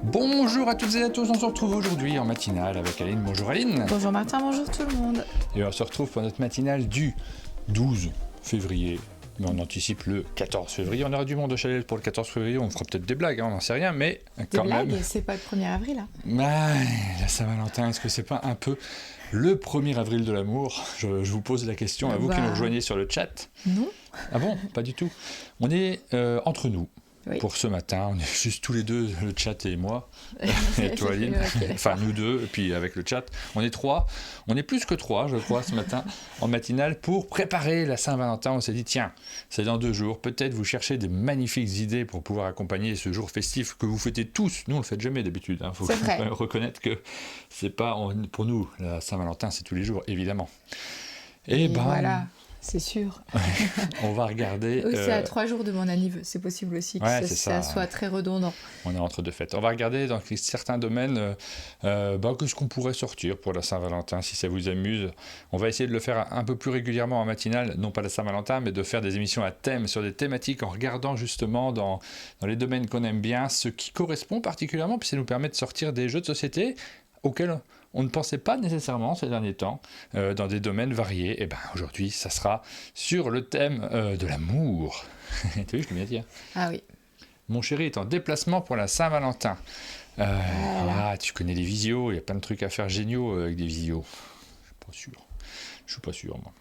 Bonjour à toutes et à tous, on se retrouve aujourd'hui en matinale avec Aline. Bonjour Aline. Bonjour Martin, bonjour tout le monde. Et on se retrouve pour notre matinale du 12 février. Mais on anticipe le 14 février. On aura du monde au chalet pour le 14 février. On fera peut-être des blagues, on n'en sait rien, mais quand des même. blagues, c'est pas le 1er avril là. La Saint-Valentin, est-ce que c'est pas un peu le 1er avril de l'amour ? Je vous pose la question à vous qui nous rejoignez sur le chat. Non. Ah bon ? Pas du tout. On est entre nous. Oui. Pour ce matin, on est juste tous les deux, le chat et moi, et toi Aline, Okay, enfin nous deux, et puis avec le chat, on est trois, on est plus que trois je crois ce matin, en matinale, pour préparer la Saint-Valentin. On s'est dit tiens, c'est dans 2 jours, peut-être vous cherchez des magnifiques idées pour pouvoir accompagner ce jour festif que vous fêtez tous. Nous on le fait jamais d'habitude, hein. Faut reconnaître que c'est pas, pour nous, la Saint-Valentin c'est tous les jours, évidemment. Et voilà. C'est sûr. On va regarder... C'est à 3 jours de mon anniv, c'est possible aussi que ça soit très redondant. On est entre deux fêtes. On va regarder dans certains domaines qu'est-ce qu'on pourrait sortir pour la Saint-Valentin, si ça vous amuse. On va essayer de le faire un peu plus régulièrement en matinale, non pas la Saint-Valentin, mais de faire des émissions à thème, sur des thématiques, en regardant justement dans les domaines qu'on aime bien, ce qui correspond particulièrement, puis ça nous permet de sortir des jeux de société auxquels on ne pensait pas nécessairement ces derniers temps, dans des domaines variés. Et bien aujourd'hui, ça sera sur le thème de l'amour. Tu as vu, je l'ai bien dit. Ah oui. Mon chéri est en déplacement pour la Saint-Valentin. Tu connais les visios, il y a plein de trucs à faire géniaux avec des visios. Je suis pas sûr, moi.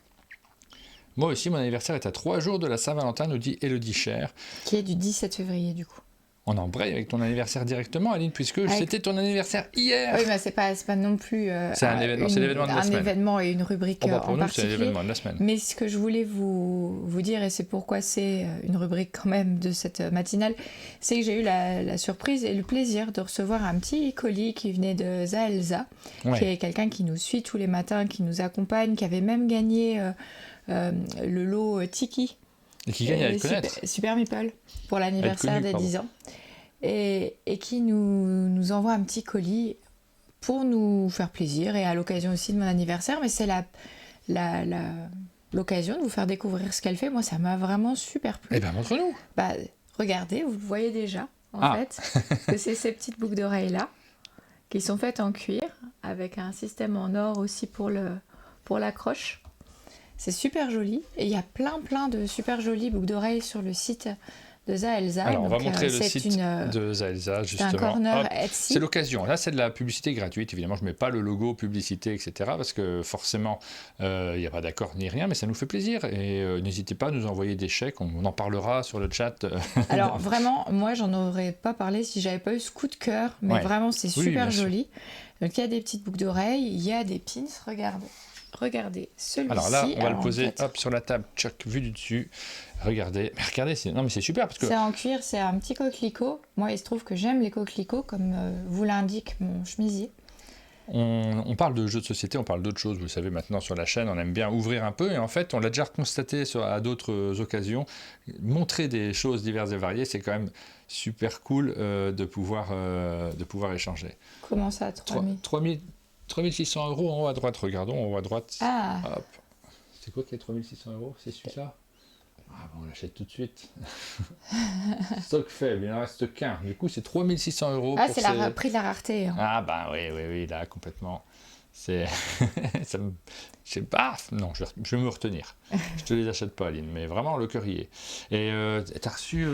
Moi aussi, mon anniversaire est à 3 jours de la Saint-Valentin, nous dit Élodie Cher. Qui est du 17 février, du coup. On embraye avec ton anniversaire directement, Aline, puisque c'était ton anniversaire hier. Oui, mais c'est pas non plus c'est un événement, c'est l'événement de la semaine. Un événement et une rubrique pour en nous, particulier. C'est l'événement de la semaine. Mais ce que je voulais vous dire, et c'est pourquoi c'est une rubrique quand même de cette matinale, c'est que j'ai eu la surprise et le plaisir de recevoir un petit colis qui venait de Zaelza, qui est quelqu'un qui nous suit tous les matins, qui nous accompagne, qui avait même gagné le lot Tiki. Et qui gagne à le connaître. Super Meeple, pour l'anniversaire des 10 ans. Et qui nous envoie un petit colis pour nous faire plaisir et à l'occasion aussi de mon anniversaire. Mais c'est l'occasion de vous faire découvrir ce qu'elle fait. Moi, ça m'a vraiment super plu. Eh bien, montre-nous. Regardez, vous le voyez déjà, en fait. Que c'est ces petites boucles d'oreilles-là, qui sont faites en cuir, avec un système en or aussi pour l'accroche. C'est super joli. Et il y a plein de super jolies boucles d'oreilles sur le site de Zaelza. Alors, on va montrer le site de Zaelza, justement. C'est un corner Etsy. C'est l'occasion. Là, c'est de la publicité gratuite. Évidemment, je ne mets pas le logo publicité, etc. Parce que forcément, il n'y a pas d'accord ni rien, mais ça nous fait plaisir. Et n'hésitez pas à nous envoyer des chèques. On en parlera sur le chat. Alors, vraiment, moi, j'en aurais pas parlé si j'avais pas eu ce coup de cœur. Mais vraiment, c'est super joli. Donc, il y a des petites boucles d'oreilles. Il y a des pins. Regardez celui-ci. Alors là, on va le poser sur la table, tchac, vu du dessus. Regardez, mais c'est super parce que... C'est en cuir, c'est un petit coquelicot. Moi, il se trouve que j'aime les coquelicots, comme vous l'indique mon chemisier. On parle de jeux de société, on parle d'autres choses, vous le savez maintenant sur la chaîne, on aime bien ouvrir un peu, et en fait, on l'a déjà constaté à d'autres occasions, montrer des choses diverses et variées, c'est quand même super cool de pouvoir échanger. Comment ça, 3600 € en haut à droite, regardons en haut à droite. Ah. Hop. C'est quoi qui est 3600 €? C'est celui-là? Ah bon, on l'achète tout de suite. Stock faible, il n'en reste qu'un. Du coup, c'est 3600 €. Ah, c'est le prix de la rareté. Hein. Ah ben oui, là, complètement. C'est... je sais pas. Non, je vais me retenir. Je te les achète pas, Aline, mais vraiment, le cœur y est. Et t'as reçu...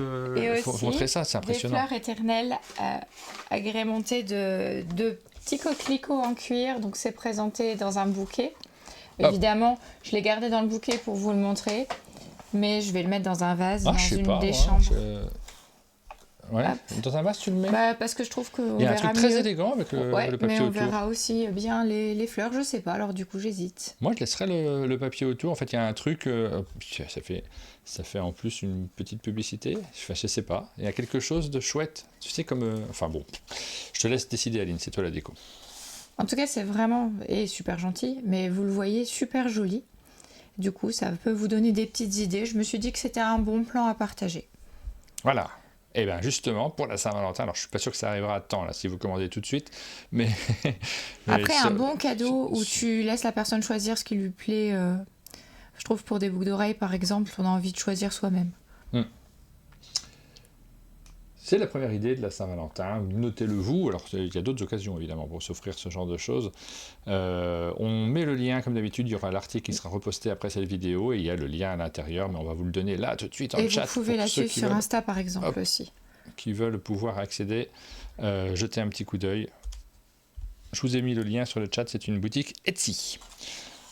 faut montrer ça, c'est impressionnant. Des fleurs éternelles agrémentées de petits coquelicots en cuir, donc c'est présenté dans un bouquet. Évidemment, je l'ai gardé dans le bouquet pour vous le montrer, mais je vais le mettre dans un vase, dans une des chambres. Ouais. Dans un vase, tu le mets parce que je trouve qu'on il y a verra un truc très élégant avec le papier mais autour. on verra aussi bien les fleurs, je sais pas, alors du coup j'hésite. Moi, je laisserai le papier autour. En fait, il y a un truc, ça fait en plus une petite publicité. Enfin, je sais pas. Il y a quelque chose de chouette. Tu sais, comme... Enfin bon, je te laisse décider, Aline, c'est toi la déco. En tout cas, c'est vraiment super gentil, mais vous le voyez, super joli. Du coup, ça peut vous donner des petites idées. Je me suis dit que c'était un bon plan à partager. Voilà. Et bien justement, pour la Saint-Valentin, alors je ne suis pas sûr que ça arrivera à temps, là, si vous commandez tout de suite, mais après, un bon cadeau où tu laisses la personne choisir ce qui lui plaît, je trouve pour des boucles d'oreilles, par exemple, on a envie de choisir soi-même. C'est la première idée de la Saint-Valentin, notez-le vous, alors il y a d'autres occasions évidemment pour s'offrir ce genre de choses. On met le lien comme d'habitude, il y aura l'article qui sera reposté après cette vidéo et il y a le lien à l'intérieur, mais on va vous le donner là tout de suite en chat. Et vous pouvez la suivre sur Insta par exemple aussi. Qui veulent pouvoir accéder, jeter un petit coup d'œil. Je vous ai mis le lien sur le chat, c'est une boutique Etsy.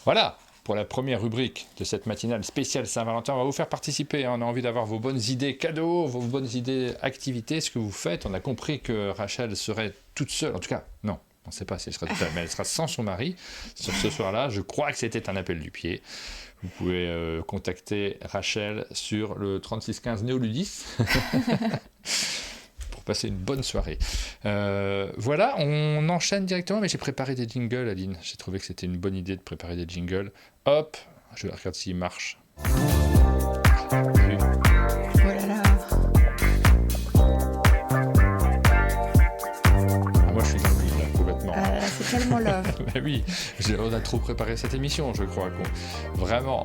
Voilà pour la première rubrique de cette matinale spéciale Saint-Valentin. On va vous faire participer, on a envie d'avoir vos bonnes idées cadeaux, vos bonnes idées activités, ce que vous faites. On a compris que Rachel serait toute seule, en tout cas, non, on ne sait pas si elle sera toute seule, mais elle sera sans son mari sur ce soir-là. Je crois que c'était un appel du pied. Vous pouvez contacter Rachel sur le 3615 Néoludis pour passer une bonne soirée. Voilà, on enchaîne directement, mais j'ai préparé des jingles, Aline. J'ai trouvé que c'était une bonne idée de préparer des jingles. Hop, je regarde s'il marche. Oh là là. Moi, je suis dans le vide, là, complètement. C'est tellement love. Mais oui, on a trop préparé cette émission, je crois. Vraiment.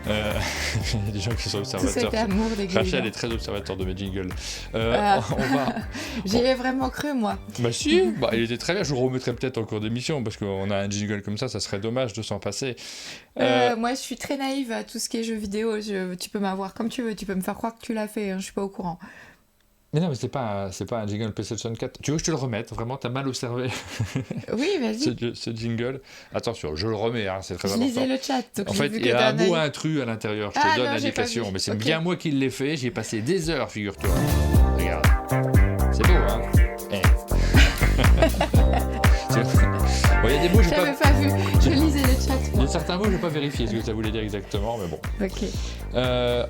Il y a des gens qui sont observateurs. Tout cet amour des Rachel est très observateur de mes jingles. J'y ai vraiment cru, moi. Bah si, il était très bien. Je vous remettrai peut-être en cours d'émission, parce qu'on a un jingle comme ça serait dommage de s'en passer. Moi, je suis très naïve à tout ce qui est jeux vidéo. Tu peux m'avoir comme tu veux. Tu peux me faire croire que tu l'as fait. Je suis pas au courant. Mais non, mais c'est pas un jingle PlayStation 4. Tu veux que je te le remette? Vraiment, t'as mal observé. Oui, vas-y. ce jingle. Attention, je le remets, c'est très important. Je lisais le chat. Donc en fait, il y a un mot intrus à l'intérieur. Je te donne l'indication. Mais c'est bien moi qui l'ai fait. J'y ai passé des heures, figure-toi. Regarde. C'est beau, hein? Il y a des mots, j'avais pas vu. Je lisais le chat. Il y a certains mots, je n'ai pas vérifié ce que ça voulait dire exactement, mais bon. Ok.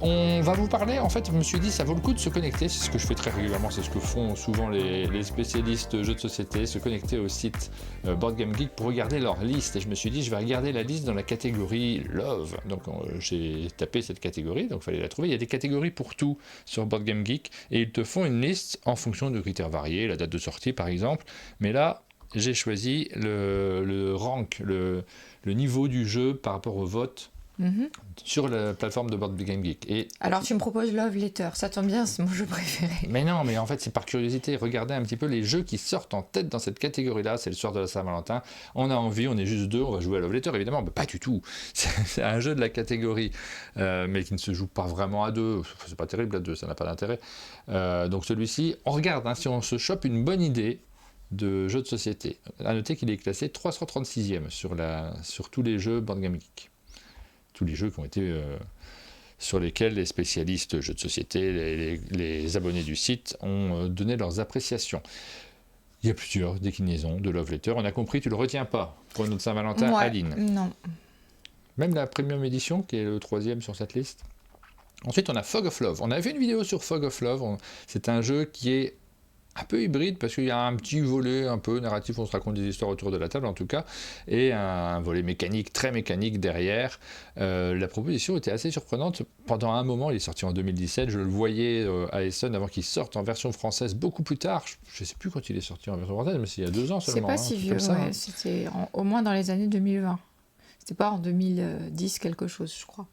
On va vous parler, en fait, je me suis dit, ça vaut le coup de se connecter, c'est ce que je fais très régulièrement, c'est ce que font souvent les spécialistes jeux de société, se connecter au site Board Game Geek pour regarder leur liste. Et je me suis dit, je vais regarder la liste dans la catégorie Love. Donc j'ai tapé cette catégorie, donc il fallait la trouver. Il y a des catégories pour tout sur Board Game Geek, et ils te font une liste en fonction de critères variés, la date de sortie par exemple. Mais là, j'ai choisi le rank, le niveau du jeu par rapport au vote sur la plateforme de Board Game Geek. Et alors tu me proposes Love Letter, ça tombe bien, c'est mon jeu préféré. Mais non, mais en fait c'est par curiosité, regardez un petit peu les jeux qui sortent en tête dans cette catégorie-là, c'est le soir de la Saint-Valentin, on a envie, on est juste deux, on va jouer à Love Letter évidemment, mais pas du tout, c'est un jeu de la catégorie, mais qui ne se joue pas vraiment à deux, c'est pas terrible à deux, ça n'a pas d'intérêt. Donc celui-ci, on regarde, si on se chope une bonne idée de jeux de société. À noter qu'il est classé 336e sur tous les jeux Board Game Geek. Tous les jeux qui ont été sur lesquels les spécialistes jeux de société, les abonnés du site ont donné leurs appréciations. Il y a plusieurs déclinaisons de Love Letter. On a compris, tu le retiens pas pour notre Saint-Valentin, ouais, Aline. Non. Même la premium édition, qui est le 3e sur cette liste. Ensuite, on a Fog of Love. On avait fait une vidéo sur Fog of Love. C'est un jeu qui est un peu hybride parce qu'il y a un petit volet un peu narratif, on se raconte des histoires autour de la table en tout cas, et un volet mécanique, très mécanique derrière. La proposition était assez surprenante. Pendant un moment, il est sorti en 2017, je le voyais à Essen avant qu'il sorte en version française beaucoup plus tard. Je ne sais plus quand il est sorti en version française, mais c'est il y a 2 ans seulement. C'est pas si vieux, ouais. C'était au moins dans les années 2020. C'était pas en 2010 quelque chose, je crois.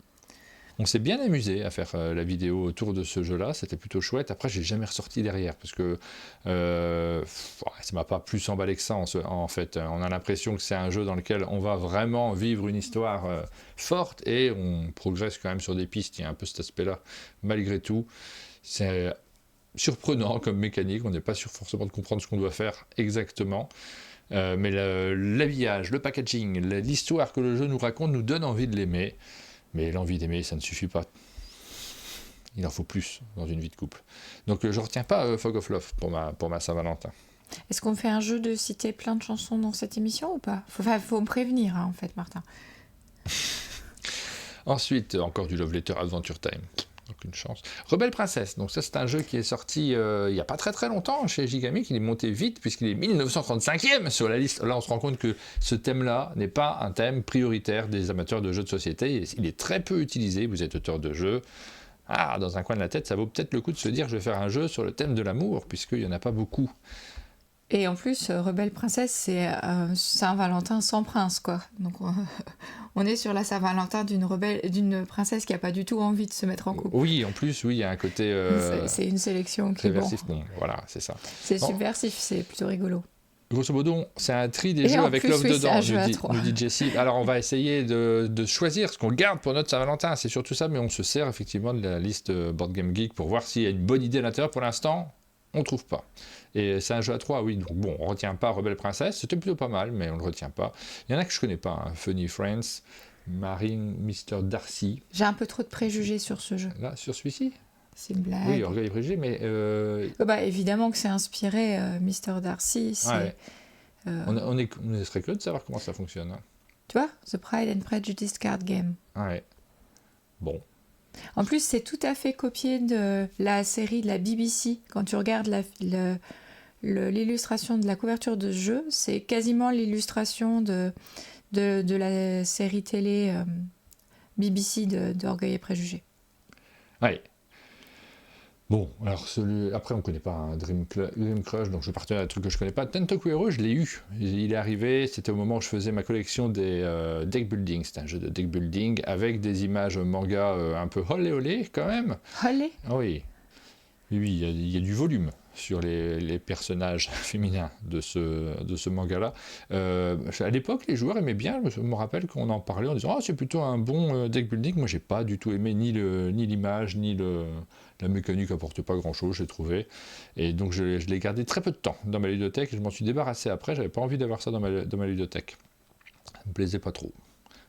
On s'est bien amusé à faire la vidéo autour de ce jeu-là, c'était plutôt chouette. Après, j'ai jamais ressorti derrière parce que ça m'a pas plus emballé que ça en fait. On a l'impression que c'est un jeu dans lequel on va vraiment vivre une histoire forte et on progresse quand même sur des pistes. Il y a un peu cet aspect-là, malgré tout. C'est surprenant comme mécanique, on n'est pas sûr forcément de comprendre ce qu'on doit faire exactement. Mais l'habillage, le packaging, l'histoire que le jeu nous raconte nous donne envie de l'aimer. Mais l'envie d'aimer, ça ne suffit pas. Il en faut plus dans une vie de couple. Donc je ne retiens pas Fog of Love pour ma Saint-Valentin. Est-ce qu'on fait un jeu de citer plein de chansons dans cette émission ou pas ? Faut me prévenir, en fait, Martin. Ensuite, encore du Love Letter Adventure Time. Aucune chance. Rebelle Princesse, donc ça c'est un jeu qui est sorti il n'y a pas très très longtemps chez Gigamic, il est monté vite puisqu'il est 1935e sur la liste. Là on se rend compte que ce thème-là n'est pas un thème prioritaire des amateurs de jeux de société, il est très peu utilisé, vous êtes auteur de jeu. Dans un coin de la tête, ça vaut peut-être le coup de se dire je vais faire un jeu sur le thème de l'amour, puisqu'il n'y en a pas beaucoup. Et en plus, Rebelle Princesse, c'est Saint-Valentin sans prince, quoi. Donc on est sur la Saint-Valentin d'une princesse qui a pas du tout envie de se mettre en couple. Oui, en plus, oui, il y a un côté c'est une sélection qui est bon. bon, voilà, c'est ça. C'est subversif, c'est plutôt rigolo. Grosso modo, c'est un tri des Et jeux en avec plus, Love oui, dedans, c'est un jeu à nous dit Jessie. Alors, on va essayer de choisir ce qu'on garde pour notre Saint-Valentin. C'est surtout ça, mais on se sert effectivement de la liste Board Game Geek pour voir s'il y a une bonne idée à l'intérieur. Pour l'instant, on ne trouve pas. Et c'est un jeu à 3, oui. Donc, bon, on ne retient pas Rebelle Princesse. C'était plutôt pas mal, mais on ne le retient pas. Il y en a que je ne connais pas. Hein. Funny Friends, Marine, Mr. Darcy. J'ai un peu trop de préjugés sur ce jeu. Là, sur celui-ci ? C'est une blague. Oui, Orgueil et Préjugés, mais... évidemment que c'est inspiré Mr. Darcy. C'est... Ouais. On serait curieux de savoir comment ça fonctionne. Hein. Tu vois, The Pride and Prejudice Card Game. Ouais. Bon. En plus, c'est tout à fait copié de la série de la BBC. Quand tu regardes l'illustration de la couverture de jeu, c'est quasiment l'illustration de la série télé BBC d'Orgueil et Préjugés. Ouais. Bon, alors après on ne connaît pas un Dream Crush, donc je vais partir d'un truc que je ne connais pas. Tentoku Hero, je l'ai eu. Il est arrivé, c'était au moment où je faisais ma collection des deck building. C'est un jeu de deck building avec des images manga un peu olé olé quand même. Olé ? Oui. Oui, il y a du volume sur les personnages féminins de ce manga-là. À l'époque, les joueurs aimaient bien. Je me rappelle qu'on en parlait en disant « Ah, c'est plutôt un bon deck building ». Moi, j'ai pas du tout aimé ni l'image, ni la mécanique apporte pas grand-chose, j'ai trouvé. Et donc, je l'ai gardé très peu de temps dans ma ludothèque. Et je m'en suis débarrassé après. J'avais pas envie d'avoir ça dans ma ludothèque. Ça me plaisait pas trop.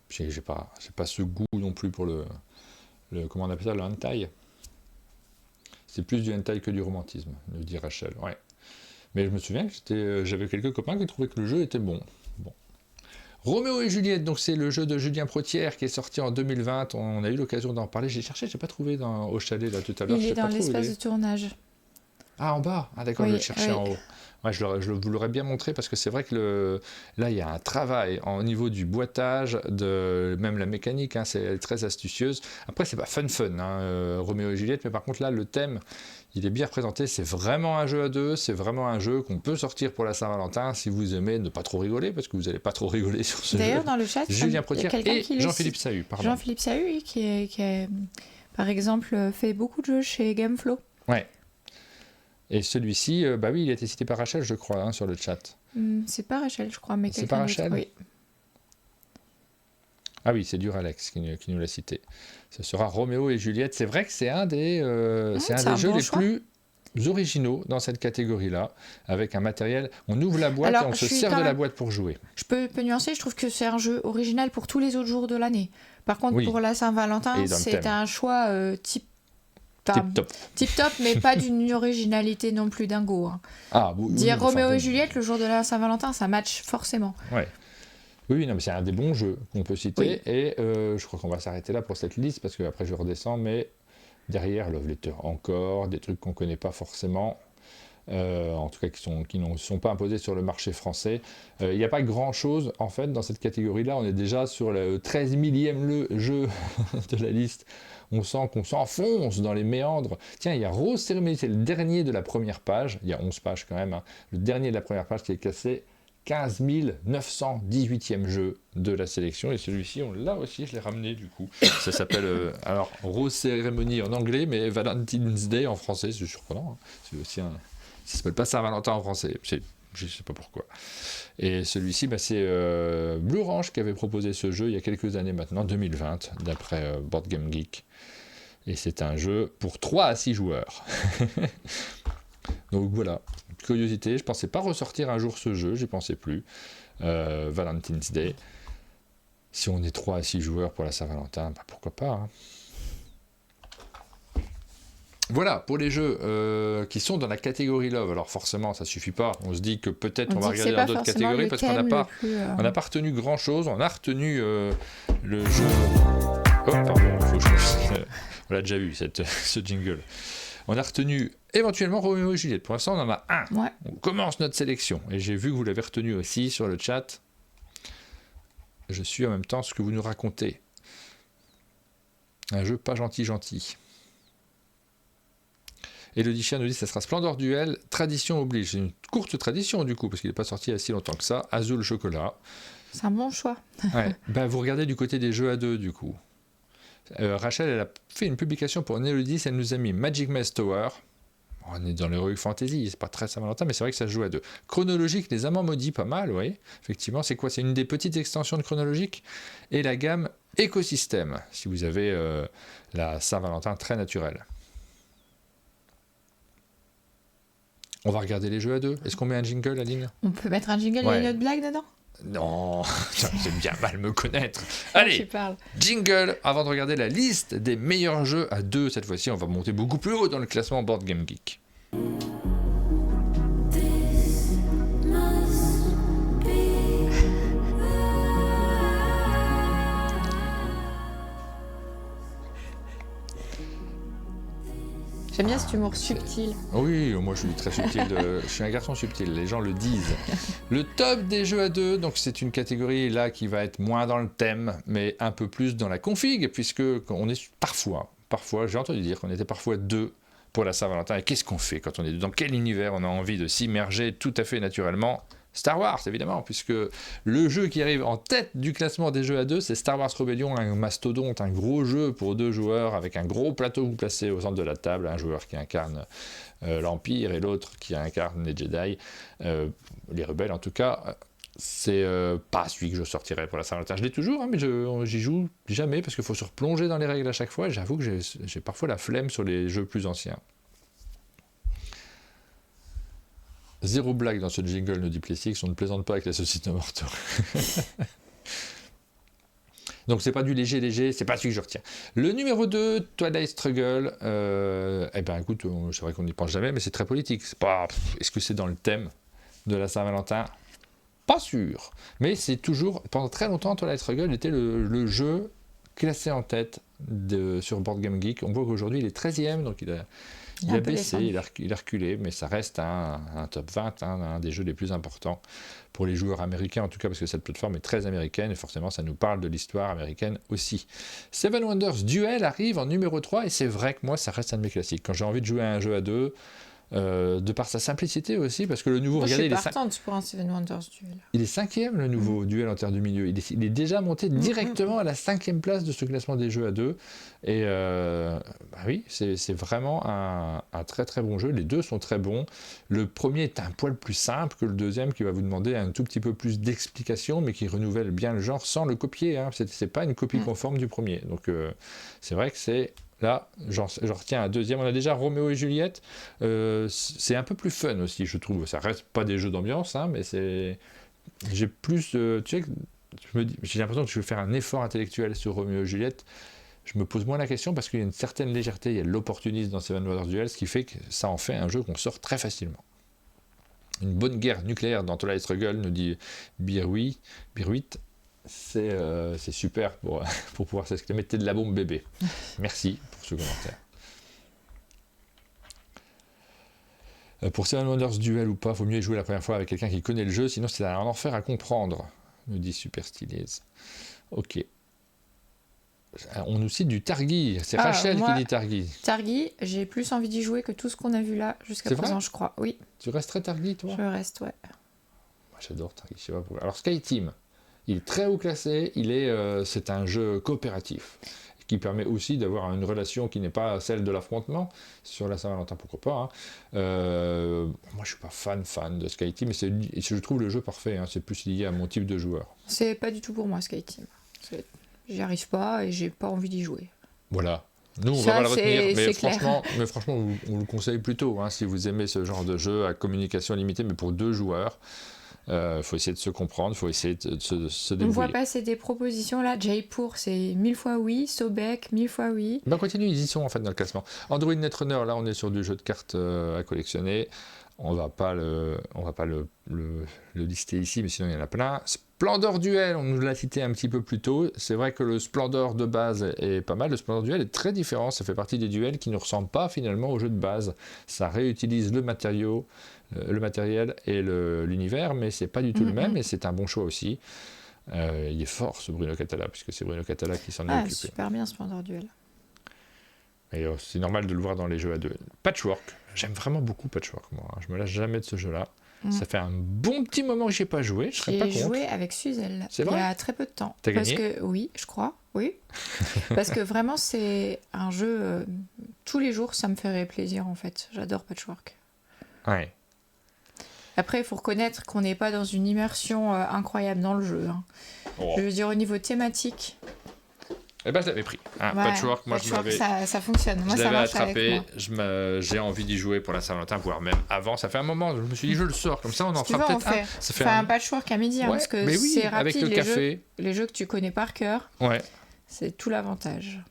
J'ai pas ce goût non plus pour le comment on appelle ça, le hentai. C'est plus du hentai que du romantisme, nous dit Rachel. Ouais. Mais je me souviens que j'avais quelques copains qui trouvaient que le jeu était bon. Roméo et Juliette, donc c'est le jeu de Julien Protière qui est sorti en 2020. On a eu l'occasion d'en parler. J'ai cherché, j'ai pas trouvé au chalet là tout à l'heure. Il est dans l'espace de tournage. Ah, en bas. Ah d'accord, oui, je le cherchais en haut. Ouais, je vous l'aurais bien montré parce que c'est vrai que là, il y a un travail au niveau du boitage, même la mécanique, hein, c'est très astucieuse. Après, c'est pas fun, hein, Roméo et Juliette, mais par contre, là, le thème, il est bien représenté. C'est vraiment un jeu à deux, c'est vraiment un jeu qu'on peut sortir pour la Saint-Valentin si vous aimez ne pas trop rigoler, parce que vous n'allez pas trop rigoler sur ce jeu. D'ailleurs, dans le chat, Julien Protière et Jean-Philippe Sahu, pardon. Jean-Philippe Sahu, qui a, par exemple, fait beaucoup de jeux chez Gameflow. Ouais. Et celui-ci, bah oui, il a été cité par Rachel, je crois, hein, sur le chat. C'est pas Rachel, je crois, mais c'est pas Rachel. Oui. Ah oui, c'est Duralex qui nous l'a cité. Ce sera Roméo et Juliette. C'est vrai que c'est un des jeux les plus originaux dans cette catégorie-là, avec un matériel. On ouvre la boîte et on se sert de la boîte pour jouer. Je peux nuancer, je trouve que c'est un jeu original pour tous les autres jours de l'année. Par contre, pour la Saint-Valentin, c'est un choix tip-top, mais pas d'une originalité non plus dingo. Hein. Ah, dire Roméo et Juliette le jour de la Saint-Valentin, ça match forcément. Ouais. Oui, non, mais c'est un des bons jeux qu'on peut citer. Oui. Et je crois qu'on va s'arrêter là pour cette liste, parce qu'après je redescends, mais derrière, Love Letter encore, des trucs qu'on ne connaît pas forcément, en tout cas qui ne sont pas imposés sur le marché français. Il n'y a pas grand-chose, en fait, dans cette catégorie-là. On est déjà sur le 13 millième jeu de la liste. On sent qu'on s'enfonce dans les méandres. Tiens, il y a Rose Cérémonie, c'est le dernier de la première page. Il y a 11 pages quand même. Hein. Le dernier de la première page qui est classé 15 918e jeu de la sélection. Et celui-ci, on l'a aussi, je l'ai ramené du coup. Ça s'appelle, alors, Rose Cérémonie en anglais, mais Valentine's Day en français. C'est surprenant. Hein. C'est aussi ça s'appelle pas Saint-Valentin en français. Je ne sais pas pourquoi. Et celui-ci, c'est Blue Orange qui avait proposé ce jeu il y a quelques années maintenant, 2020, d'après Board Game Geek. Et c'est un jeu pour 3 à 6 joueurs. Donc voilà, curiosité, je ne pensais pas ressortir un jour ce jeu, j'y pensais plus. Valentine's Day. Si on est 3 à 6 joueurs pour la Saint-Valentin, pourquoi pas. Hein. Voilà, pour les jeux qui sont dans la catégorie Love. Alors forcément, ça ne suffit pas. On se dit que peut-être on va regarder dans d'autres catégories parce qu'on n'a pas retenu grand-chose. On a retenu le jeu... Oh, pardon, on l'a déjà vu, ce jingle. On a retenu éventuellement Roméo et Juliette. Pour l'instant, on en a un. Ouais. On commence notre sélection. Et j'ai vu que vous l'avez retenu aussi sur le chat. Je suis en même temps ce que vous nous racontez. Un jeu pas gentil. Elodie Chia nous dit que ça sera Splendor Duel, tradition oblige. C'est une courte tradition du coup, parce qu'il n'est pas sorti il y a si longtemps que ça. Azul Chocolat. C'est un bon choix. Ouais. Ben, vous regardez du côté des jeux à deux, du coup. Rachel, elle a fait une publication pour Neo10, elle nous a mis Magic Maze Tower. On est dans l'Heroic Fantasy, c'est pas très Saint-Valentin, mais c'est vrai que ça se joue à deux. Chronologique, les Amants Maudits, pas mal, oui. Effectivement, c'est quoi? C'est une des petites extensions de Chronologique. Et la gamme Écosystème, si vous avez la Saint-Valentin très naturelle. On va regarder les jeux à deux. Est-ce qu'on met un jingle, Aline? On peut mettre un jingle, il y a une autre blague dedans? Non, c'est bien mal me connaître. Tu Allez, parles. jingle, avant de regarder la liste des meilleurs jeux à deux. Cette fois-ci, on va monter beaucoup plus haut dans le classement Board Game Geek. J'aime bien cet humour subtil. Oui, moi je suis très subtil, je suis un garçon subtil, les gens le disent. Le top des jeux à deux, donc c'est une catégorie là qui va être moins dans le thème, mais un peu plus dans la config, puisque on est parfois, j'ai entendu dire qu'on était parfois deux pour la Saint-Valentin. Et qu'est-ce qu'on fait quand on est deux? Dans quel univers on a envie de s'immerger tout à fait naturellement? Star Wars, évidemment, puisque le jeu qui arrive en tête du classement des jeux à deux, c'est Star Wars Rebellion, un mastodonte, un gros jeu pour deux joueurs, avec un gros plateau vous placez au centre de la table, un joueur qui incarne l'Empire et l'autre qui incarne les Jedi, les rebelles en tout cas. C'est pas celui que je sortirais pour la Saint-Valentin. Je l'ai toujours, hein, mais j'y joue jamais, parce qu'il faut se replonger dans les règles à chaque fois, et j'avoue que j'ai parfois la flemme sur les jeux plus anciens. Zéro blague dans ce jingle, nous dit Plessix, on ne plaisante pas avec la saucisse de Morteau. Donc c'est pas du léger, c'est pas celui que je retiens. Le numéro 2, Twilight Struggle, eh ben écoute, c'est vrai qu'on n'y pense jamais, mais c'est très politique. C'est pas, est-ce que c'est dans le thème de la Saint-Valentin? Pas sûr. Mais c'est toujours, pendant très longtemps, Twilight Struggle était le jeu classé en tête sur Board Game Geek. On voit qu'aujourd'hui il est 13e, donc il a baissé, il a reculé, mais ça reste un top 20, un des jeux les plus importants pour les joueurs américains, en tout cas parce que cette plateforme est très américaine, et forcément ça nous parle de l'histoire américaine aussi. Seven Wonders Duel arrive en numéro 3, et c'est vrai que moi ça reste un de mes classiques. Quand j'ai envie de jouer à un jeu à deux, de par sa simplicité aussi, parce que le nouveau, Moi, regardez, je suis partante pour un Seven Wonders Duel. Il est 5e, le nouveau Duel en Terre du Milieu. Il est déjà monté directement à la 5e place de ce classement des jeux à deux. Et oui, c'est vraiment un très très bon jeu. Les deux sont très bons. Le premier est un poil plus simple que le deuxième, qui va vous demander un tout petit peu plus d'explications, mais qui renouvelle bien le genre sans le copier. Hein. C'est pas une copie conforme du premier. Donc c'est vrai que c'est... Là, j'en retiens un deuxième. On a déjà Roméo et Juliette. C'est un peu plus fun aussi, je trouve. Ça reste pas des jeux d'ambiance, hein, mais j'ai plus... tu sais, j'ai l'impression que je vais faire un effort intellectuel sur Roméo et Juliette. Je me pose moins la question parce qu'il y a une certaine légèreté, il y a l'opportunisme dans Seven Wonders Duel, ce qui fait que ça en fait un jeu qu'on sort très facilement. Une bonne guerre nucléaire dans Twilight Struggle, nous dit Birwit. C'est super pour pouvoir s'exclamer « T'es de la bombe bébé ». Merci pour ce commentaire. Pour Seven Wonders Duel ou pas, il vaut mieux y jouer la première fois avec quelqu'un qui connaît le jeu, sinon c'est un enfer à comprendre, nous dit Super Stylies. Ok. On nous cite du Targui, c'est Rachel qui dit Targui. Targui, j'ai plus envie d'y jouer que tout ce qu'on a vu là jusqu'à présent, je crois. Oui. Tu resterais Targui, toi? Je reste, ouais. Moi, j'adore Targui, je sais pas pourquoi. Alors Skyteam, il est très haut classé, c'est un jeu coopératif qui permet aussi d'avoir une relation qui n'est pas celle de l'affrontement sur la Saint-Valentin, pourquoi pas. Hein. Moi, je suis pas fan de Skyteam, mais je trouve le jeu parfait. Hein. C'est plus lié à mon type de joueur. C'est pas du tout pour moi, Skyteam. J'y arrive pas et j'ai pas envie d'y jouer. Voilà. Nous, on va pas le retenir, mais franchement, on le conseille plutôt. Hein, si vous aimez ce genre de jeu à communication limitée, mais pour deux joueurs. Faut essayer de se comprendre, faut essayer de se débrouiller. On voit passer des propositions là, Jaipur c'est 1000 fois oui, Sobek 1000 fois oui. Ben continue, ils y sont en fait dans le classement. Android Netrunner, là on est sur du jeu de cartes à collectionner. On va pas le lister ici, mais sinon il y en a plein. Splendor Duel, on nous l'a cité un petit peu plus tôt. C'est vrai que le Splendor de base est pas mal. Le Splendor Duel est très différent. Ça fait partie des duels qui ne ressemblent pas finalement au jeu de base. Ça réutilise le matériel et l'univers, mais c'est pas du tout le même. Et c'est un bon choix aussi. Il est fort ce Bruno Catala, puisque c'est Bruno Catala qui s'en est occupé. Super bien Splendor Duel. Et c'est normal de le voir dans les jeux à deux. Patchwork, j'aime vraiment beaucoup Patchwork, moi. Je me lâche jamais de ce jeu-là. Ça fait un bon petit moment que j'ai pas joué, je serais pas contre. J'ai joué avec Suzel il y a très peu de temps. T'as gagné ? Parce que, oui, je crois, oui. Parce que vraiment, c'est un jeu, tous les jours, ça me ferait plaisir en fait. J'adore Patchwork. Ouais. Après, il faut reconnaître qu'on n'est pas dans une immersion incroyable dans le jeu. Hein. Oh. Je veux dire, au niveau thématique... Eh ben, je l'avais pris. Patchwork, moi, Patchwork, ça fonctionne. Moi, je ça l'avais marche attrapé. avec moi. J'ai envie d'y jouer pour la Saint-Valentin, voire même avant. Ça fait un moment, je me suis dit, je le sors. Comme ça, on en fera peut-être un. Ça fait un patchwork à midi, parce que c'est rapide. Avec le café. Les jeux que tu connais par cœur, c'est tout l'avantage.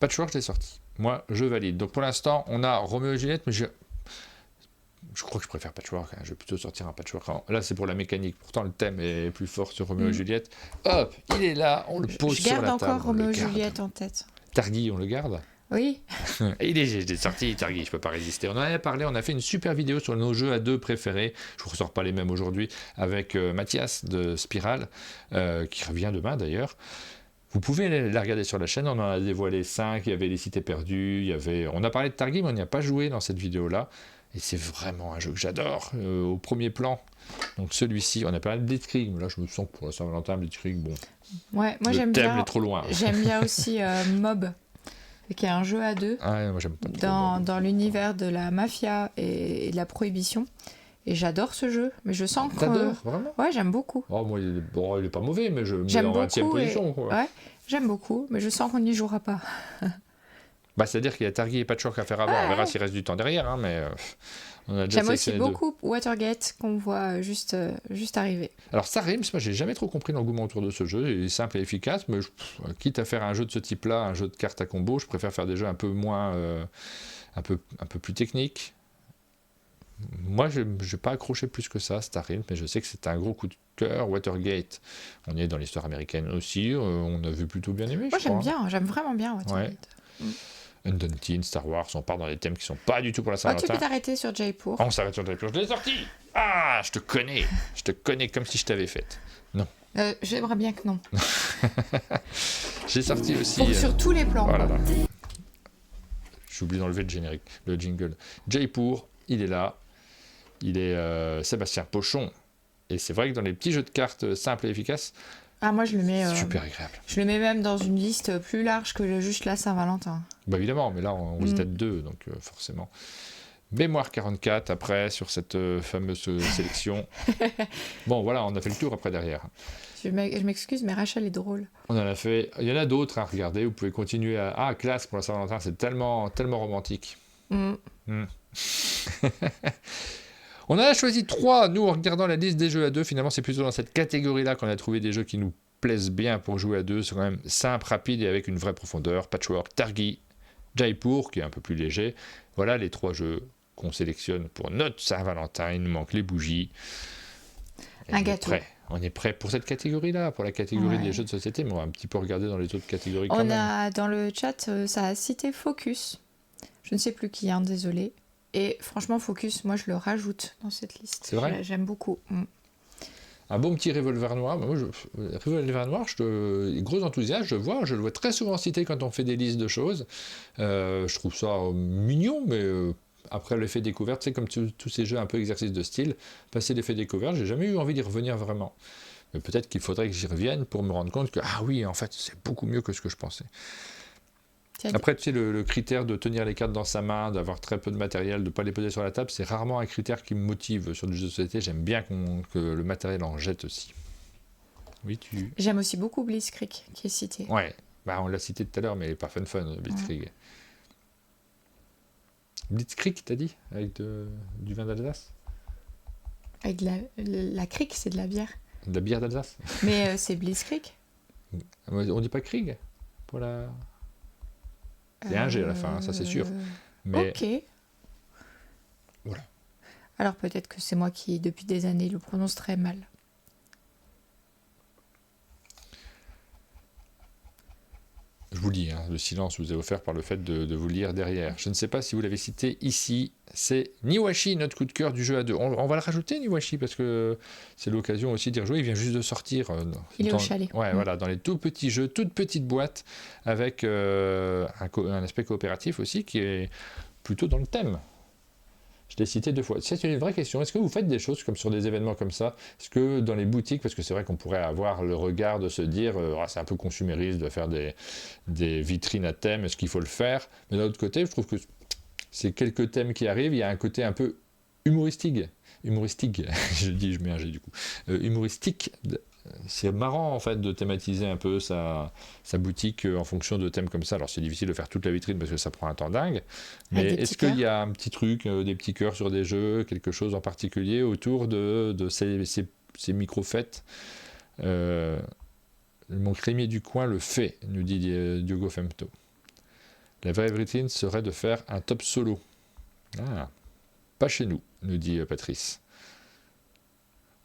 Patchwork, je l'ai sorti. Moi, je valide. Donc, pour l'instant, on a Roméo et Juliette, mais je crois que je préfère Patchwork. Je vais plutôt sortir un Patchwork. Là, c'est pour la mécanique. Pourtant, le thème est plus fort sur Roméo et Juliette. Hop, il est là, on le pose sur la table. Je garde encore Roméo et Juliette en tête. Targui, on le garde ? Oui. J'ai sorti Targui, je peux pas résister. On en avait parlé, on a fait une super vidéo sur nos jeux à deux préférés. Je vous ressors pas les mêmes aujourd'hui, avec Mathias de Spiral, qui revient demain d'ailleurs. Vous pouvez la regarder sur la chaîne, on en a dévoilé 5, il y avait les cités perdues, on a parlé de Targui, mais on n'y a pas joué dans cette vidéo-là. Et c'est vraiment un jeu que j'adore, au premier plan. Donc celui-ci, on a parlé de Blitzkrieg, mais là je me sens que pour la Saint-Valentin, Blitzkrieg, bon. Ouais, moi j'aime bien. Le thème est trop loin. J'aime bien aussi Mob, qui est un jeu à deux. Moi j'aime pas trop dans l'univers de la mafia et de la prohibition. Et j'adore ce jeu, mais je sens que... T'adores, vraiment ? Ouais, j'aime beaucoup. Oh, moi, il est pas mauvais, mais je mets en 20e position. Quoi. Ouais, j'aime beaucoup, mais je sens qu'on n'y jouera pas. C'est-à-dire qu'il y a Targui et Patchwork à faire avant. On verra s'il reste du temps derrière, mais on a déjà J'aime aussi beaucoup Watergate, qu'on voit juste arriver. Alors, Star Realms, moi, j'ai jamais trop compris l'engouement autour de ce jeu. Il est simple et efficace, mais quitte à faire un jeu de ce type-là, un jeu de cartes à combo, je préfère faire des jeux un peu moins... un peu plus techniques. Moi, je n'ai pas accroché plus que ça, Star Realms, mais je sais que c'est un gros coup de cœur. Watergate, on est dans l'histoire américaine aussi, on a vu plutôt bien aimé. Moi, j'aime vraiment bien Watergate. Ouais. Undaunted, Star Wars, on part dans des thèmes qui ne sont pas du tout pour la Saint-Valentin. Tu peux t'arrêter sur Jaipur. On s'arrête sur Jaipur, je l'ai sorti. Ah, je te connais comme si je t'avais faite. Non. J'aimerais bien que non. J'ai sorti aussi... sur tous les plans. Voilà. J'ai oublié d'enlever le générique, le jingle. Jaipur, il est là. Il est Sébastien Pochon. Et c'est vrai que dans les petits jeux de cartes simples et efficaces, moi je le mets... super agréable. Je le mets même dans une liste plus large que juste la Saint-Valentin. Évidemment, mais là on était deux, donc forcément. Mémoire 44 après, sur cette fameuse sélection. Bon voilà, on a fait le tour après derrière. Je m'excuse, mais Rachel est drôle. On en a fait... Il y en a d'autres à regarder, vous pouvez continuer à... Ah, Classe pour la Saint-Valentin, c'est tellement romantique. On en a choisi 3, nous, en regardant la liste des jeux à deux. Finalement, c'est plutôt dans cette catégorie-là qu'on a trouvé des jeux qui nous plaisent bien pour jouer à deux. C'est quand même simple, rapide et avec une vraie profondeur. Patchwork, Targui, Jaipur, qui est un peu plus léger. Voilà les 3 jeux qu'on sélectionne pour notre Saint-Valentin. Il nous manque les bougies. Un gâteau. On est prêt pour cette catégorie-là, pour la catégorie des jeux de société, mais on va un petit peu regarder dans les autres catégories quand même. Dans le chat, ça a cité Focus. Je ne sais plus qui, désolé. Et franchement, Focus, moi, je le rajoute dans cette liste. C'est vrai ? J'aime beaucoup. Un bon petit Revolver Noir. Revolver Noir, gros enthousiasme, je le vois très souvent cité quand on fait des listes de choses. Je trouve ça mignon, mais après l'effet découverte, c'est comme tous ces jeux un peu exercice de style. Passer l'effet découverte, j'ai jamais eu envie d'y revenir vraiment. Mais peut-être qu'il faudrait que j'y revienne pour me rendre compte que, ah oui, en fait, c'est beaucoup mieux que ce que je pensais. Après, tu sais, le critère de tenir les cartes dans sa main, d'avoir très peu de matériel, de ne pas les poser sur la table, c'est rarement un critère qui me motive sur du jeu de société. J'aime bien que le matériel en jette aussi. Oui, J'aime aussi beaucoup Blitzkrieg, qui est cité. Ouais, on l'a cité tout à l'heure, mais pas fun, Blitzkrieg. Blitzkrieg, t'as dit ? Avec du vin d'Alsace ? Avec la crique, c'est de la bière. De la bière d'Alsace ? Mais c'est Blitzkrieg. On dit pas Krieg pour la... C'est un G à la fin, ça c'est sûr. Mais... Ok. Voilà. Alors peut-être que c'est moi qui, depuis des années, le prononce très mal. Je vous lis, le silence vous est offert par le fait de vous lire derrière. Je ne sais pas si vous l'avez cité ici, c'est Niwashi, notre coup de cœur du jeu à deux. On va le rajouter, Niwashi, parce que c'est l'occasion aussi d'y rejouer. Il vient juste de sortir. Il est au chalet. Ouais, voilà, dans les tout petits jeux, toutes petites boîtes, avec un aspect coopératif aussi, qui est plutôt dans le thème. Je l'ai cité 2 fois. C'est une vraie question. Est-ce que vous faites des choses comme sur des événements comme ça? Est-ce que dans les boutiques, parce que c'est vrai qu'on pourrait avoir le regard de se dire c'est un peu consumériste de faire des vitrines à thème, est-ce qu'il faut le faire? Mais d'un autre côté, je trouve que ces quelques thèmes qui arrivent, il y a un côté un peu humoristique, je mets un G du coup, humoristique. C'est marrant en fait de thématiser un peu sa boutique en fonction de thèmes comme ça. Alors c'est difficile de faire toute la vitrine parce que ça prend un temps dingue. Mais est-ce qu'il y a un petit truc, des petits cœurs sur des jeux, quelque chose en particulier autour de ces micro-fêtes? Mon crémier du coin le fait, nous dit Diogo Femto. La vraie vitrine serait de faire un top solo. Ah, pas chez nous, nous dit Patrice.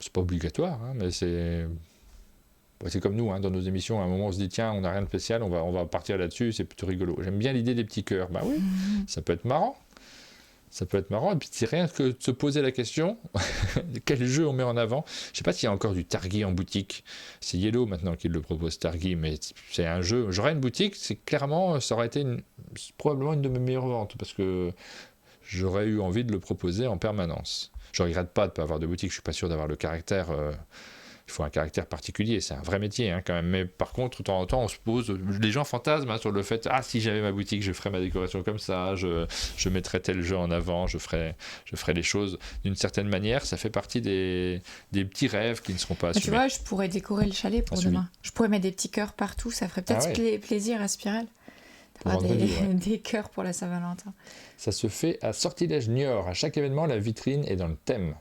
C'est pas obligatoire, hein, mais c'est comme nous, hein, dans nos émissions, à un moment on se dit tiens, on n'a rien de spécial, on va partir là-dessus, c'est plutôt rigolo. J'aime bien l'idée des petits cœurs. Bah oui, ça peut être marrant. Ça peut être marrant, et puis c'est rien que de se poser la question, quel jeu on met en avant. Je sais pas s'il y a encore du Targi en boutique. C'est Yellow maintenant qui le propose, Targi, mais c'est un jeu. J'aurais une boutique, c'est clairement, ça aurait été probablement une de mes meilleures ventes, parce que j'aurais eu envie de le proposer en permanence. Je regrette pas de ne pas avoir de boutique, je suis pas sûr d'avoir le caractère... il faut un caractère particulier, c'est un vrai métier hein, quand même. Mais par contre, de temps en temps, on se pose... Les gens fantasment hein, sur le fait « Ah, si j'avais ma boutique, je ferais ma décoration comme ça, je mettrais tel jeu en avant, je ferais les choses d'une certaine manière. » Ça fait partie des petits rêves qui ne seront pas assumés. Tu vois, je pourrais décorer le chalet pour demain. Je pourrais mettre des petits cœurs partout, ça ferait peut-être plaisir à Spiral. Des cœurs pour la Saint-Valentin. Ça se fait à Sortilège Niort. À chaque événement, la vitrine est dans le thème.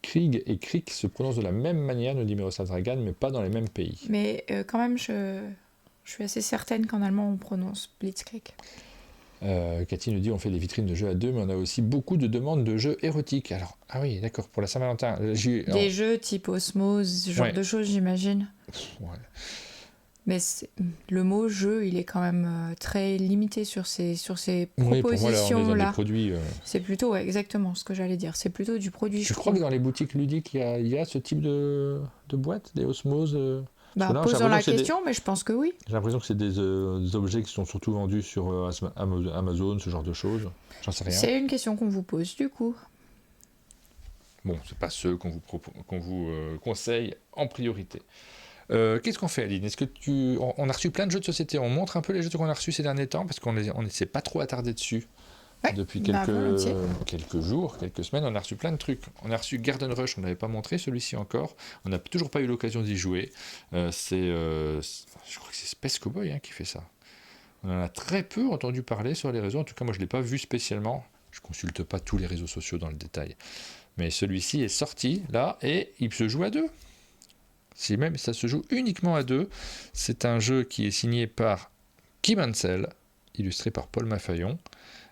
Krieg et Crick se prononcent de la même manière, nous dit Miroslav Dragan, mais pas dans les mêmes pays. Mais quand même, je suis assez certaine qu'en allemand, on prononce Blitzkrieg. Cathy nous dit on fait des vitrines de jeux à deux, mais on a aussi beaucoup de demandes de jeux érotiques. Alors, ah oui, d'accord, pour la Saint-Valentin. Des jeux type Osmose, ce genre de choses, j'imagine. Ouais. Mais le mot jeu, il est quand même très limité sur ces propositions-là. Oui, pour moi, là, on est dans des produits... C'est plutôt exactement ce que j'allais dire. C'est plutôt du produit. Je crois que dans les boutiques ludiques, il y a ce type de boîte, des Osmoses. Posons la question, mais je pense que oui. J'ai l'impression que c'est des objets qui sont surtout vendus sur Amazon, ce genre de choses. J'en sais rien. C'est une question qu'on vous pose, du coup. Bon, c'est pas ceux qu'on vous conseille en priorité. Qu'est-ce qu'on fait, Aline? Est-ce que on a reçu plein de jeux de société. On montre un peu les jeux qu'on a reçus ces derniers temps, parce qu'on ne s'est pas trop attardé dessus. Ouais, depuis quelques jours, quelques semaines, on a reçu plein de trucs. On a reçu Garden Rush, on n'avait pas montré celui-ci encore. On n'a toujours pas eu l'occasion d'y jouer. Je crois que c'est Space Cowboy qui fait ça. On en a très peu entendu parler sur les réseaux. En tout cas, moi, je ne l'ai pas vu spécialement. Je ne consulte pas tous les réseaux sociaux dans le détail. Mais celui-ci est sorti, là, et il se joue à deux. Ça se joue uniquement à deux. C'est un jeu qui est signé par Kim Ansel, illustré par Paul Maffaillon.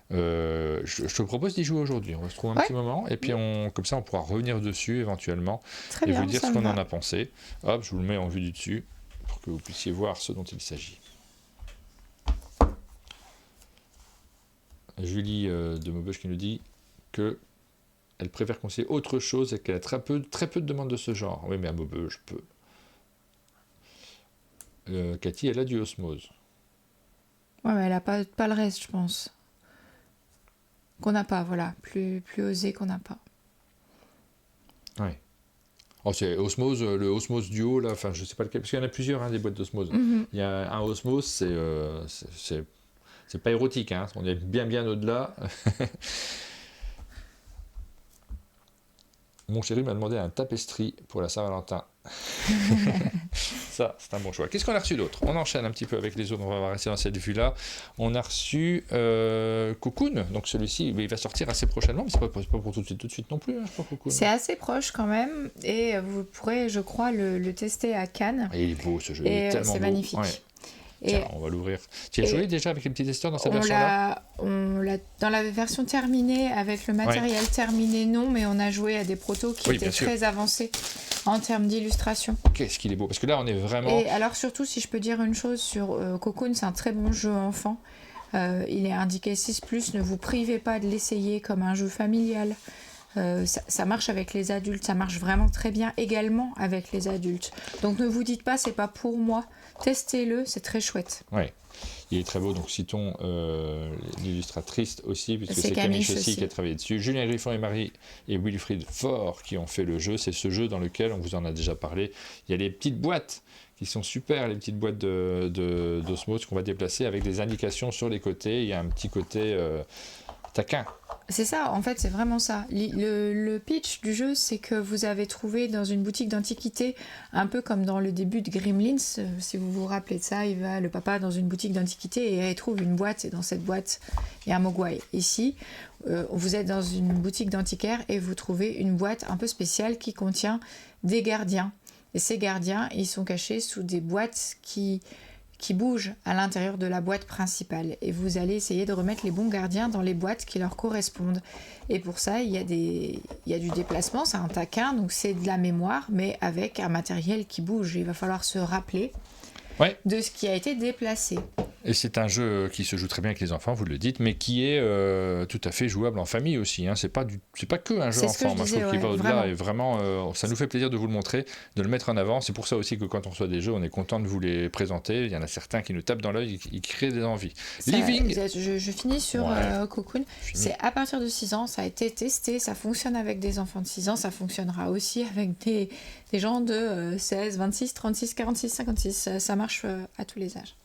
Je te propose d'y jouer aujourd'hui. On va se trouver un petit moment et puis comme ça on pourra revenir dessus éventuellement et vous dire ce qu'on en a pensé. Hop, je vous le mets en vue du dessus pour que vous puissiez voir ce dont il s'agit. Julie de Maubeuge qui nous dit que elle préfère conseiller autre chose et qu'elle a très peu de demandes de ce genre. Oui, mais à Maubeuge, je peux. Cathy, elle a du Osmose. Ouais, mais elle n'a pas le reste, je pense. Qu'on n'a pas, voilà. Plus osé qu'on n'a pas. Ouais. Oh, c'est Osmose, le Osmose Duo, là, enfin, je sais pas lequel, parce qu'il y en a plusieurs, des boîtes d'Osmose. Mm-hmm. Il y a un Osmose, c'est pas érotique, hein. On est bien au-delà. Mon chéri m'a demandé un tapestrier pour la Saint-Valentin. Ça, c'est un bon choix. Qu'est-ce qu'on a reçu d'autre? On enchaîne un petit peu avec les autres, on va rester dans cette vue-là. On a reçu Cocoon, donc celui-ci, il va sortir assez prochainement, mais c'est pas pour tout de suite non plus, hein, je crois, Cocoon. C'est assez proche quand même, et vous pourrez, je crois, le tester à Cannes. Et il est beau ce jeu, il est tellement beau. C'est magnifique. Ouais. Tiens, on va l'ouvrir. Tu as joué déjà avec les petits testeurs dans cette version-là? Dans la version terminée, avec le matériel terminé, non, mais on a joué à des protos qui étaient très avancés en termes d'illustration. Qu'est-ce qu'il est beau, parce que là, on est vraiment... Et alors surtout, si je peux dire une chose sur Cocoon, c'est un très bon jeu enfant. Il est indiqué 6+, ne vous privez pas de l'essayer comme un jeu familial. Ça marche avec les adultes, ça marche vraiment très bien également avec les adultes. Donc ne vous dites pas, c'est pas pour moi. Testez-le, c'est très chouette. Ouais. Il est très beau, donc citons l'illustratrice aussi, puisque c'est Camille Camille Chaussy Chaussy qui a travaillé dessus. Julien Griffon et Marie et Wilfried Faure qui ont fait le jeu. C'est ce jeu dans lequel, on vous en a déjà parlé, il y a les petites boîtes qui sont super, les petites boîtes d'osmose qu'on va déplacer avec des indications sur les côtés. Il y a un petit côté taquin. C'est ça, en fait, c'est vraiment ça. Le pitch du jeu, c'est que vous avez trouvé dans une boutique d'antiquité, un peu comme dans le début de Gremlins, si vous vous rappelez de ça, il va le papa dans une boutique d'antiquité et il trouve une boîte, et dans cette boîte, il y a un mogwai. Ici, vous êtes dans une boutique d'antiquaire et vous trouvez une boîte un peu spéciale qui contient des gardiens. Et ces gardiens, ils sont cachés sous des boîtes qui bougent à l'intérieur de la boîte principale. Et vous allez essayer de remettre les bons gardiens dans les boîtes qui leur correspondent. Et pour ça, il y a du déplacement, c'est un taquin, donc c'est de la mémoire, mais avec un matériel qui bouge. Il va falloir se rappeler de ce qui a été déplacé. Et c'est un jeu qui se joue très bien avec les enfants, vous le dites, mais qui est tout à fait jouable en famille aussi. Hein. C'est pas que un jeu enfant. Moi, je trouve qu'il va au-delà. Et vraiment, ça nous fait plaisir de vous le montrer, de le mettre en avant. C'est pour ça aussi que quand on reçoit des jeux, on est content de vous les présenter. Il y en a certains qui nous tapent dans l'œil, qui créent des envies. Living. Je finis sur Cocoon. C'est à partir de 6 ans, ça a été testé, ça fonctionne avec des enfants de 6 ans, ça fonctionnera aussi avec des gens de 16, 26, 36, 46, 56. Ça marche à tous les âges.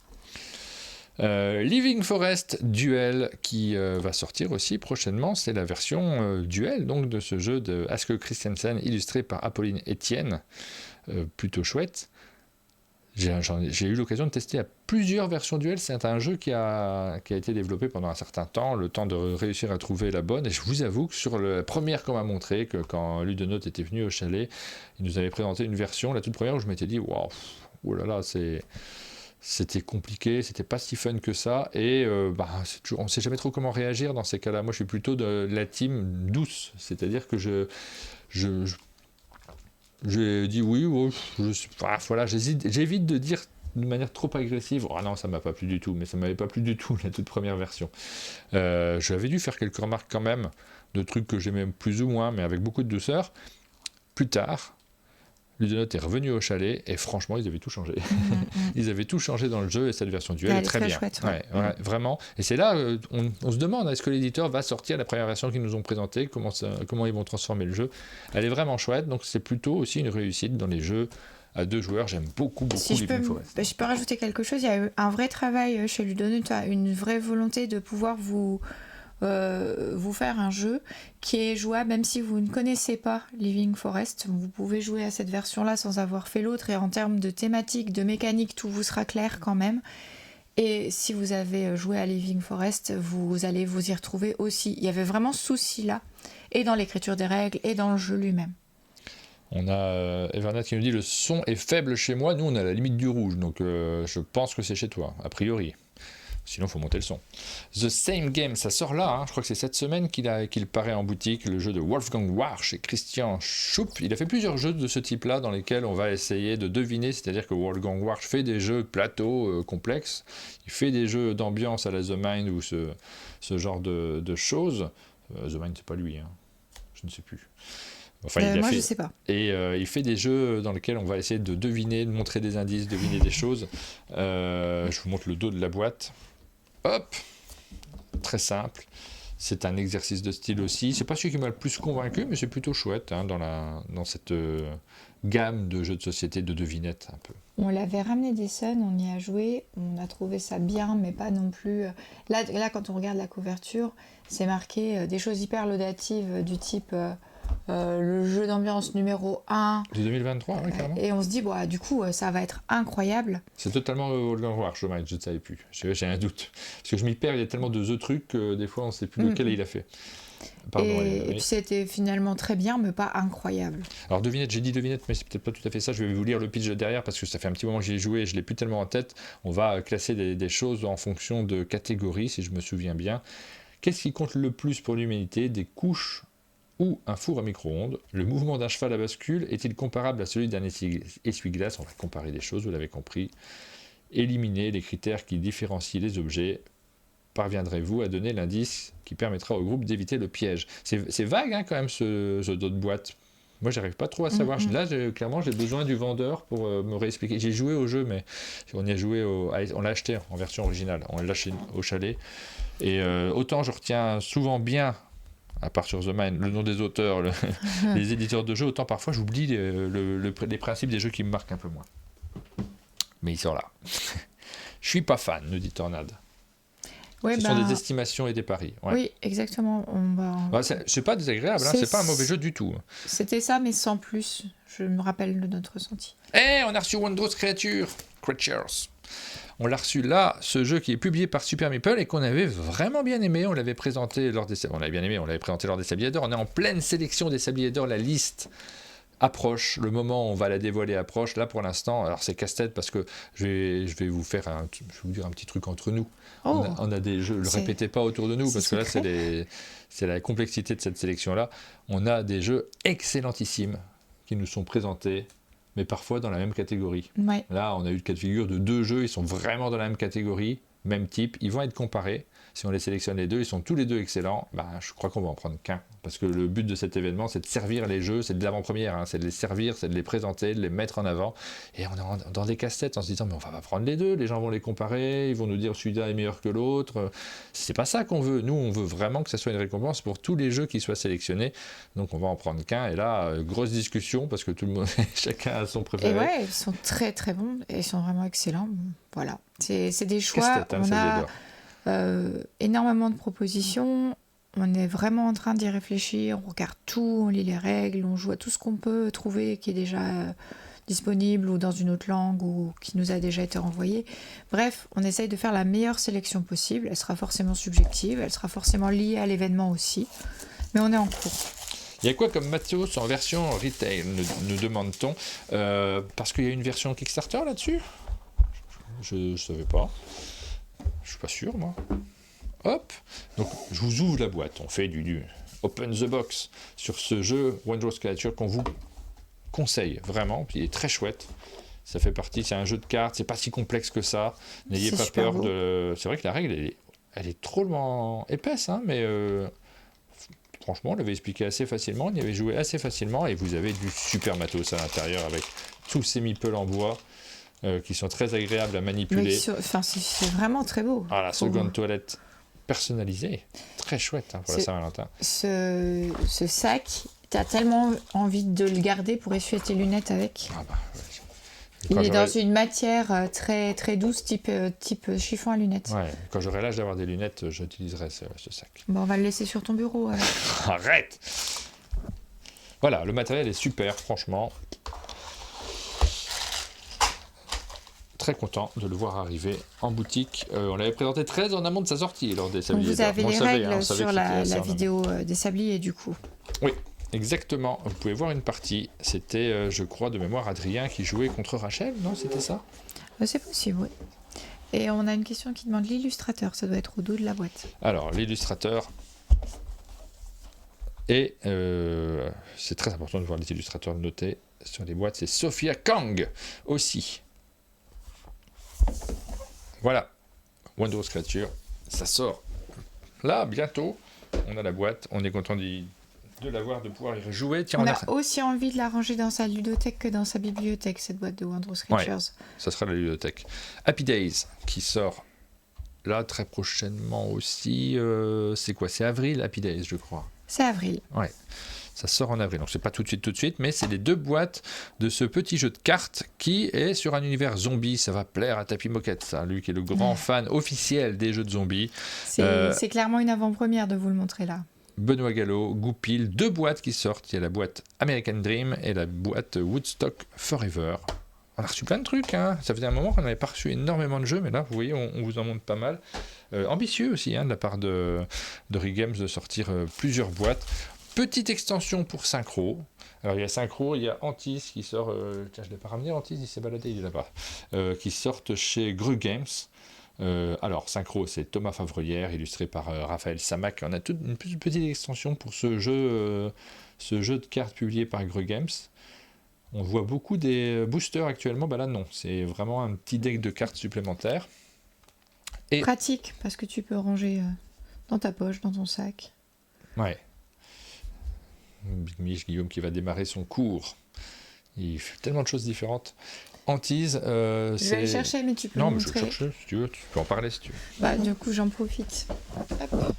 Living Forest Duel qui va sortir aussi prochainement, c'est la version Duel donc de ce jeu de Aske Christiansen illustré par Apolline Etienne, plutôt chouette. J'ai eu l'occasion de tester à plusieurs versions Duel. C'est un jeu qui a été développé pendant un certain temps, le temps de réussir à trouver la bonne, et je vous avoue que sur la première qu'on m'a montré, que quand Ludonote était venu au chalet, il nous avait présenté une version, la toute première, où je m'étais dit waouh, oh là là, c'était compliqué, c'était pas si fun que ça, et on sait jamais trop comment réagir dans ces cas-là. Moi, je suis plutôt de la team douce, c'est-à-dire que j'ai dit oui, j'évite de dire de manière trop agressive, oh non, ça m'a pas plu du tout, mais ça m'avait pas plu du tout la toute première version. J'avais dû faire quelques remarques quand même, de trucs que j'aimais plus ou moins, mais avec beaucoup de douceur. Plus tard, Ludonote est revenu au chalet et franchement ils avaient tout changé. Ils avaient tout changé dans le jeu et cette version Duel est très bien. Chouette, vraiment. Et c'est là on se demande est-ce que l'éditeur va sortir la première version qu'ils nous ont présentée, comment ils vont transformer le jeu. Elle est vraiment chouette, donc c'est plutôt aussi une réussite dans les jeux à 2 joueurs. J'aime beaucoup Living Forest. Je peux rajouter quelque chose. Il y a eu un vrai travail chez Ludonote, une vraie volonté de pouvoir vous faire un jeu qui est jouable même si vous ne connaissez pas Living Forest. Vous pouvez jouer à cette version-là sans avoir fait l'autre, et en termes de thématique, de mécanique, tout vous sera clair quand même. Et si vous avez joué à Living Forest, vous allez vous y retrouver aussi. Il y avait vraiment ce souci-là, et dans l'écriture des règles, et dans le jeu lui-même. On a Evernet qui nous dit le son est faible chez moi, nous on est à la limite du rouge, donc je pense que c'est chez toi, a priori. Sinon, il faut monter le son. The Same Game, ça sort là. Hein. Je crois que c'est cette semaine qu'il paraît en boutique, le jeu de Wolfgang Warsch et Christian Schupp. Il a fait plusieurs jeux de ce type-là dans lesquels on va essayer de deviner, c'est-à-dire que Wolfgang Warsch fait des jeux plateaux complexes, il fait des jeux d'ambiance à la The Mind ou ce genre de choses. The Mind, c'est pas lui, hein. Je ne sais plus. Enfin, je sais pas. Et il fait des jeux dans lesquels on va essayer de deviner, de montrer des indices, deviner des choses. Je vous montre le dos de la boîte. Hop, très simple. C'est un exercice de style aussi. C'est pas celui qui m'a le plus convaincu, mais c'est plutôt chouette hein, dans cette gamme de jeux de société de devinettes un peu. On l'avait ramené d'Essen, on y a joué, on a trouvé ça bien, mais pas non plus. Là, quand on regarde la couverture, c'est marqué des choses hyper laudatives du type. Le jeu d'ambiance numéro 1 de 2023, oui, carrément. Et on se dit du coup ça va être incroyable. C'est totalement Wolfgang Warsch, je ne savais plus, j'ai un doute parce que je m'y perds, il y a tellement de trucs que des fois on ne sait plus lequel il a fait. Pardon, et puis c'était finalement très bien mais pas incroyable. Alors j'ai dit devinette mais c'est peut-être pas tout à fait ça. Je vais vous lire le pitch derrière parce que ça fait un petit moment que j'y ai joué et je l'ai plus tellement en tête. On va classer des choses en fonction de catégories si je me souviens bien. Qu'est-ce qui compte le plus pour l'humanité? Des couches ou un four à micro-ondes? Le mouvement d'un cheval à bascule est-il comparable à celui d'un essuie-glace? On va comparer des choses, vous l'avez compris. Éliminez les critères qui différencient les objets. Parviendrez-vous à donner l'indice qui permettra au groupe d'éviter le piège? C'est vague hein, quand même ce dos de boîte. Moi, j'arrive pas trop à savoir. Là, clairement, j'ai besoin du vendeur pour me réexpliquer. J'ai joué au jeu, mais on y a joué, on l'a acheté en version originale. On l'a acheté au chalet. Et autant je retiens souvent bien, à part sur The Mind, le nom des auteurs, les éditeurs de jeux, autant parfois j'oublie les principes des jeux qui me marquent un peu moins. Mais ils sont là. Je suis pas fan, nous dit Tornade. Ouais, Ce sont des estimations et des paris. Ouais. Oui, exactement. C'est pas désagréable, c'est pas un mauvais jeu du tout. C'était ça, mais sans plus. Je me rappelle de notre ressenti. On a reçu Wondrous Creatures. On l'a reçu là, ce jeu qui est publié par Super Meeple et qu'on avait vraiment bien aimé. On l'avait présenté lors des Sabliers d'Or. On est en pleine sélection des Sabliers d'Or. La liste approche, le moment où on va la dévoiler approche. Là, pour l'instant, alors c'est casse-tête parce que je vais vous dire un petit truc entre nous. Oh, on a des jeux, le répétez pas autour de nous parce que là, c'est la complexité de cette sélection-là. On a des jeux excellentissimes qui nous sont présentés, mais parfois dans la même catégorie. Ouais. Là, on a eu le cas de figure de 2 jeux, ils sont vraiment dans la même catégorie, même type, ils vont être comparés. Si on les sélectionne les deux, ils sont tous les deux excellents. Je crois qu'on va en prendre qu'un. Parce que le but de cet événement, c'est de servir les jeux, c'est de l'avant-première, c'est de les servir, c'est de les présenter, de les mettre en avant. Et on est dans des casse-têtes en se disant, mais on va pas prendre les deux, les gens vont les comparer, ils vont nous dire celui-là est meilleur que l'autre. C'est pas ça qu'on veut. Nous, on veut vraiment que ça soit une récompense pour tous les jeux qui soient sélectionnés. Donc on va en prendre qu'un. Et là, grosse discussion, parce que tout le monde, chacun a son préféré. Et ouais, ils sont très très bons, et ils sont vraiment excellents. Voilà. C'est des choix. On a énormément de propositions, on est vraiment en train d'y réfléchir, on regarde tout, on lit les règles, on joue à tout ce qu'on peut trouver qui est déjà disponible ou dans une autre langue ou qui nous a déjà été renvoyé. Bref, on essaye de faire la meilleure sélection possible, elle sera forcément subjective, elle sera forcément liée à l'événement aussi, mais on est en cours. Il y a quoi comme matos en version retail, nous demande-t-on, parce qu'il y a une version Kickstarter là-dessus ? Je ne savais pas. Je suis pas sûr, moi. Hop. Donc, je vous ouvre la boîte. On fait du open the box sur ce jeu Wondrous Creatures qu'on vous conseille vraiment. Puis il est très chouette. Ça fait partie. C'est un jeu de cartes. C'est pas si complexe que ça. N'ayez pas peur de. C'est vrai que la règle, elle est trop épaisse, hein, mais franchement, on l'avait expliqué assez facilement. On y avait joué assez facilement et vous avez du super matos à l'intérieur avec tous ces meeples en bois. Qui sont très agréables à manipuler. C'est vraiment très beau. Ah, la seconde toilette personnalisée. Très chouette pour la Saint-Valentin. Ce sac, tu as tellement envie de le garder pour essuyer tes lunettes avec. Il est dans une matière très, très douce, type chiffon à lunettes. Ouais, quand j'aurai l'âge d'avoir des lunettes, j'utiliserai ce sac. Bon, on va le laisser sur ton bureau. Alors. Arrête. Voilà, le matériel est super, franchement. Très content de le voir arriver en boutique. On l'avait présenté très en amont de sa sortie lors des Sabliers. Vous avez les règles sur la vidéo des Sabliers du coup. Oui, exactement. Vous pouvez voir une partie. C'était, je crois, de mémoire Adrien qui jouait contre Rachel, non ? C'était ça ? C'est possible, oui. Et on a une question qui demande l'illustrateur. Ça doit être au dos de la boîte. Alors, l'illustrateur... Et c'est très important de voir les illustrateurs notés sur les boîtes. C'est Sophia Kang aussi. Voilà, Wondrous Creatures, ça sort là bientôt. On a la boîte, on est content de l'avoir, de pouvoir y jouer. Tiens, on a aussi envie de la ranger dans sa ludothèque que dans sa bibliothèque, cette boîte de Wondrous Creatures. Ouais, ça sera la ludothèque. Happy Days qui sort là très prochainement aussi. C'est quoi ? C'est avril, Happy Days, je crois. C'est avril. Ouais. Ça sort en avril, donc c'est pas tout de suite, mais c'est les 2 boîtes de ce petit jeu de cartes qui est sur un univers zombie. Ça va plaire à Tapi Moquette, ça, lui qui est le grand fan officiel des jeux de zombies. C'est clairement une avant-première de vous le montrer là. Benoît Gallo, Goupil, 2 boîtes qui sortent. Il y a la boîte American Dream et la boîte Woodstock Forever. On a reçu plein de trucs, hein. Ça faisait un moment qu'on n'avait pas reçu énormément de jeux, mais là, vous voyez, on vous en montre pas mal. Ambitieux aussi, hein, de la part de Rick Games de sortir plusieurs boîtes. Petite extension pour Synchro. Alors il y a Synchro, il y a Antis qui sort. Tiens, je ne l'ai pas ramené, Antis, il s'est baladé, il est là-bas. Qui sortent chez Gru Games. Alors Synchro, c'est Thomas Favreillère, illustré par Raphaël Samac. On a toute une petite extension pour ce jeu de cartes publié par Gru Games. On voit beaucoup des boosters actuellement. Là non, c'est vraiment un petit deck de cartes supplémentaires. Et... pratique, parce que tu peux ranger dans ta poche, dans ton sac. Ouais. Big Mich, Guillaume qui va démarrer son cours. Il fait tellement de choses différentes. Antise, Je vais aller chercher, mais tu peux me Non, mais je vais montrer. chercher si tu veux, tu peux en parler si tu veux. Bah, du coup, j'en profite. Hop.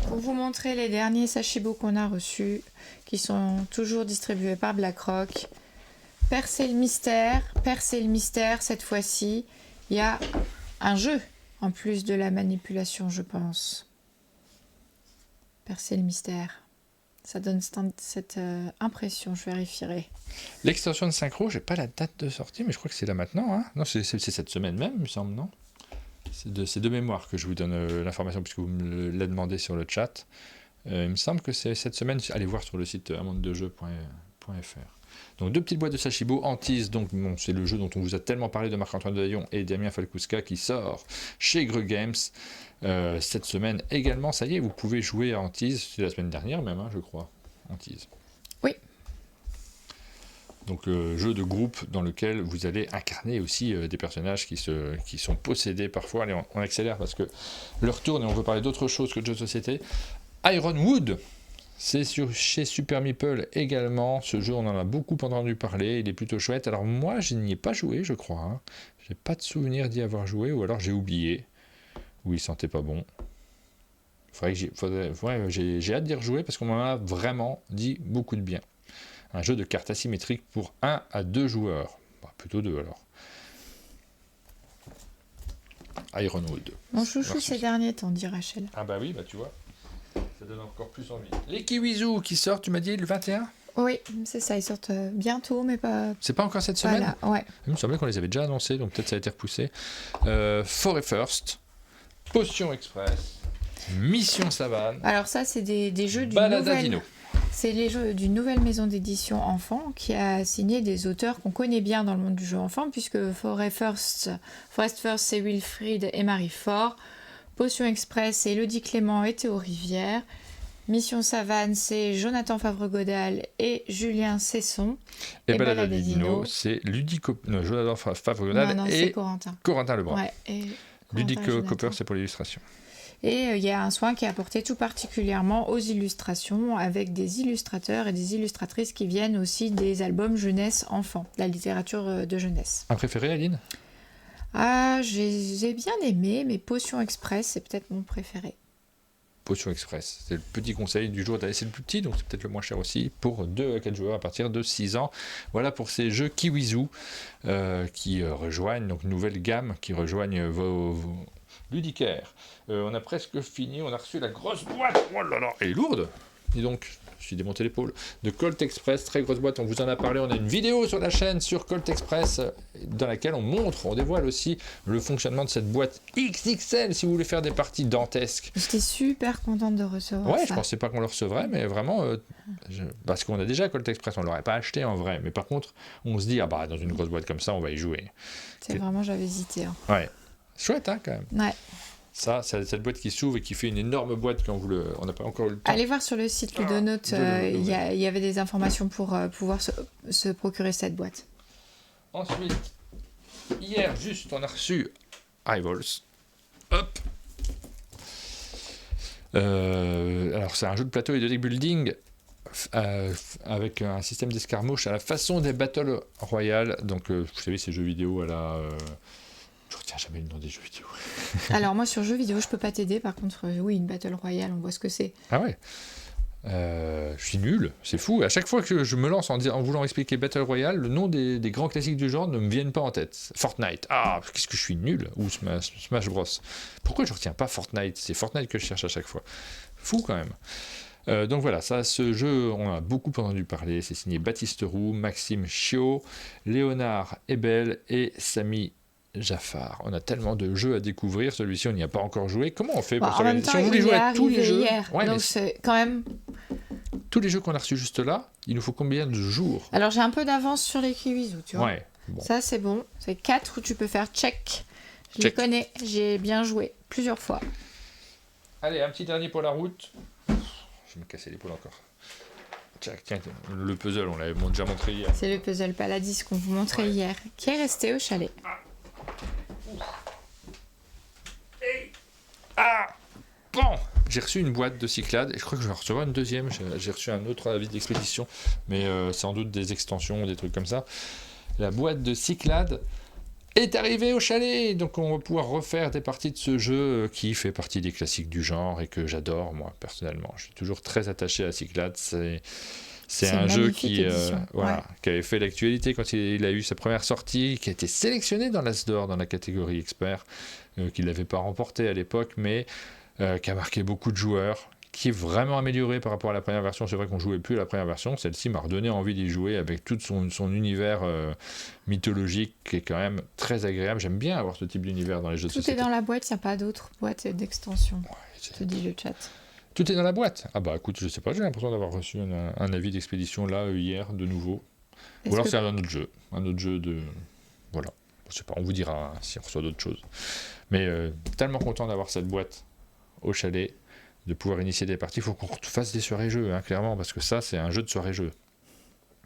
Pour vous montrer les derniers Sashibo qu'on a reçus, qui sont toujours distribués par BlackRock. Percer le mystère, cette fois-ci, il y a un jeu, en plus de la manipulation, je pense. Percer le mystère. Ça donne cette impression, je vérifierai. L'extension de synchro, j'ai pas la date de sortie, mais je crois que c'est là maintenant. Hein. Non, c'est cette semaine même, il me semble, non? C'est de mémoire que je vous donne l'information, puisque vous me l'avez demandé sur le chat. Il me semble que c'est cette semaine. Allez voir sur le site amondedejeux.fr. Donc 2 petites boîtes de Sashibo. Antise, donc bon, c'est le jeu dont on vous a tellement parlé de Marc-Antoine Daillon et Damien Falkouska qui sort chez Greux Games cette semaine également. Ça y est, vous pouvez jouer à Antise. C'est la semaine dernière même, hein, je crois. Antise. Oui. Donc jeu de groupe dans lequel vous allez incarner aussi des personnages qui sont possédés parfois. Allez, on accélère parce que l'heure tourne et on veut parler d'autre chose que de jeux de société. Ironwood, c'est chez Super Meeple également. Ce jeu, on en a beaucoup entendu parler. Il est plutôt chouette. Alors moi, je n'y ai pas joué, je crois. Hein. J'ai pas de souvenir d'y avoir joué, ou alors j'ai oublié, ou il sentait pas bon. J'ai hâte d'y rejouer parce qu'on m'en a vraiment dit beaucoup de bien. Un jeu de cartes asymétriques pour 1 à 2 joueurs. Bah, plutôt 2 alors. Ironwood. Mon chouchou ces derniers temps, dit Rachel. Ah bah oui, bah tu vois. Ça donne encore plus envie. Les Kiwizu qui sortent, tu m'as dit, le 21 ? Oui, c'est ça, ils sortent bientôt, mais pas... C'est pas encore cette semaine ? Voilà, ouais. Il me semblait qu'on les avait déjà annoncés, donc peut-être ça a été repoussé. For First, Potion Express, Mission Savane. Alors ça, c'est des jeux d'une Baladadino. C'est les jeux d'une nouvelle maison d'édition enfant qui a signé des auteurs qu'on connaît bien dans le monde du jeu enfant, puisque Forest First, c'est Wilfried et Marie Fort. Potion Express, c'est Elodie Clément et Théo Rivière. Mission Savane, c'est Jonathan Favre-Godal et Julien Cesson. Et Baladadino, c'est Jonathan Favre-Godal et Corentin Lebrun. Ouais, et Ludic Copper, c'est pour l'illustration. Et il y a un soin qui est apporté tout particulièrement aux illustrations, avec des illustrateurs et des illustratrices qui viennent aussi des albums jeunesse-enfant, la littérature de jeunesse. Un préféré, Aline ? Ah, j'ai bien aimé, mais Potion Express, c'est peut-être mon préféré. Potion Express, c'est le petit conseil du jour. C'est le plus petit, donc c'est peut-être le moins cher aussi, pour 2 à 4 joueurs à partir de 6 ans. Voilà pour ces jeux Kiwizu qui rejoignent, donc nouvelle gamme, qui rejoignent vos ludicaires. On a presque fini, on a reçu la grosse boîte, oh là là, elle est lourde, dis donc, je suis démonté l'épaule, de Colt Express, très grosse boîte, on vous en a parlé, on a une vidéo sur la chaîne sur Colt Express, dans laquelle on dévoile aussi le fonctionnement de cette boîte XXL, si vous voulez faire des parties dantesques. J'étais super contente de recevoir ça. Je pensais pas qu'on le recevrait, mais vraiment, parce qu'on a déjà Colt Express, on l'aurait pas acheté en vrai, mais par contre, on se dit, ah bah dans une grosse boîte comme ça, on va y jouer. C'est vraiment, j'avais hésité. Hein. Ouais, chouette hein, quand même. Ouais. Ça, c'est cette boîte qui s'ouvre et qui fait une énorme boîte quand on n'a pas encore eu le temps. Allez voir sur le site Ludonote, il y avait des informations pour pouvoir se procurer cette boîte. Ensuite, hier, juste, on a reçu Rivals. Hop. Alors, c'est un jeu de plateau et de deck building avec un système d'escarmouche à la façon des Battle Royale. Donc, vous savez, ces jeux vidéo à la... Je retiens jamais le nom des jeux vidéo. Alors moi sur jeux vidéo je peux pas t'aider, par contre oui, une Battle Royale on voit ce que c'est. Ah ouais. Je suis nul, c'est fou. À chaque fois que je me lance en voulant expliquer Battle Royale, le nom des grands classiques du genre ne me viennent pas en tête. Fortnite, qu'est-ce que je suis nul. Ou Smash Bros. Pourquoi je retiens pas Fortnite ? C'est Fortnite que je cherche à chaque fois. Fou quand même. Donc voilà, ce jeu, on a beaucoup entendu parler. C'est signé Baptiste Roux, Maxime Chiot, Léonard Ebel et Samy Jaffar. On a tellement de jeux à découvrir. Celui-ci, on n'y a pas encore joué. Comment on fait pour en même temps, si on voulait jouer à tous les jeux hier, donc c'est quand même... Tous les jeux qu'on a reçus juste là, il nous faut combien de jours ? Alors j'ai un peu d'avance sur les Kiwizu, tu vois. Ouais. Bon. Ça c'est bon. C'est 4 où tu peux faire check. Les connais. J'ai bien joué plusieurs fois. Allez, un petit dernier pour la route. Je vais me casser l'épaule encore. Tiens, le puzzle, on l'avait déjà montré hier. C'est le puzzle Paladis qu'on vous montrait hier, qui est resté au chalet. Bon, j'ai reçu une boîte de Cyclades et je crois que je vais en recevoir une deuxième. J'ai reçu un autre avis d'expédition, mais sans doute des extensions, des trucs comme ça. La boîte de Cyclades est arrivée au chalet, donc on va pouvoir refaire des parties de ce jeu qui fait partie des classiques du genre et que j'adore moi personnellement. Je suis toujours très attaché à Cyclades. C'est un jeu qui avait fait l'actualité quand il a eu sa première sortie, qui a été sélectionné dans l'As d'Or dans la catégorie expert, qu'il n'avait pas remporté à l'époque, mais qui a marqué beaucoup de joueurs, qui est vraiment amélioré par rapport à la première version. C'est vrai qu'on ne jouait plus à la première version, celle-ci m'a redonné envie d'y jouer avec tout son univers mythologique qui est quand même très agréable. J'aime bien avoir ce type d'univers dans les jeux de société. Tout est dans la boîte, il n'y a pas d'autres boîtes d'extension, te dit le chat. Tout est dans la boîte. Ah bah écoute, je sais pas, j'ai l'impression d'avoir reçu un avis d'expédition là hier de nouveau. Ou alors c'est un autre jeu de... Voilà, je sais pas, on vous dira si on reçoit d'autres choses. Mais tellement content d'avoir cette boîte au chalet, de pouvoir initier des parties. Il faut qu'on fasse des soirées-jeux, clairement, parce que ça c'est un jeu de soirée-jeu.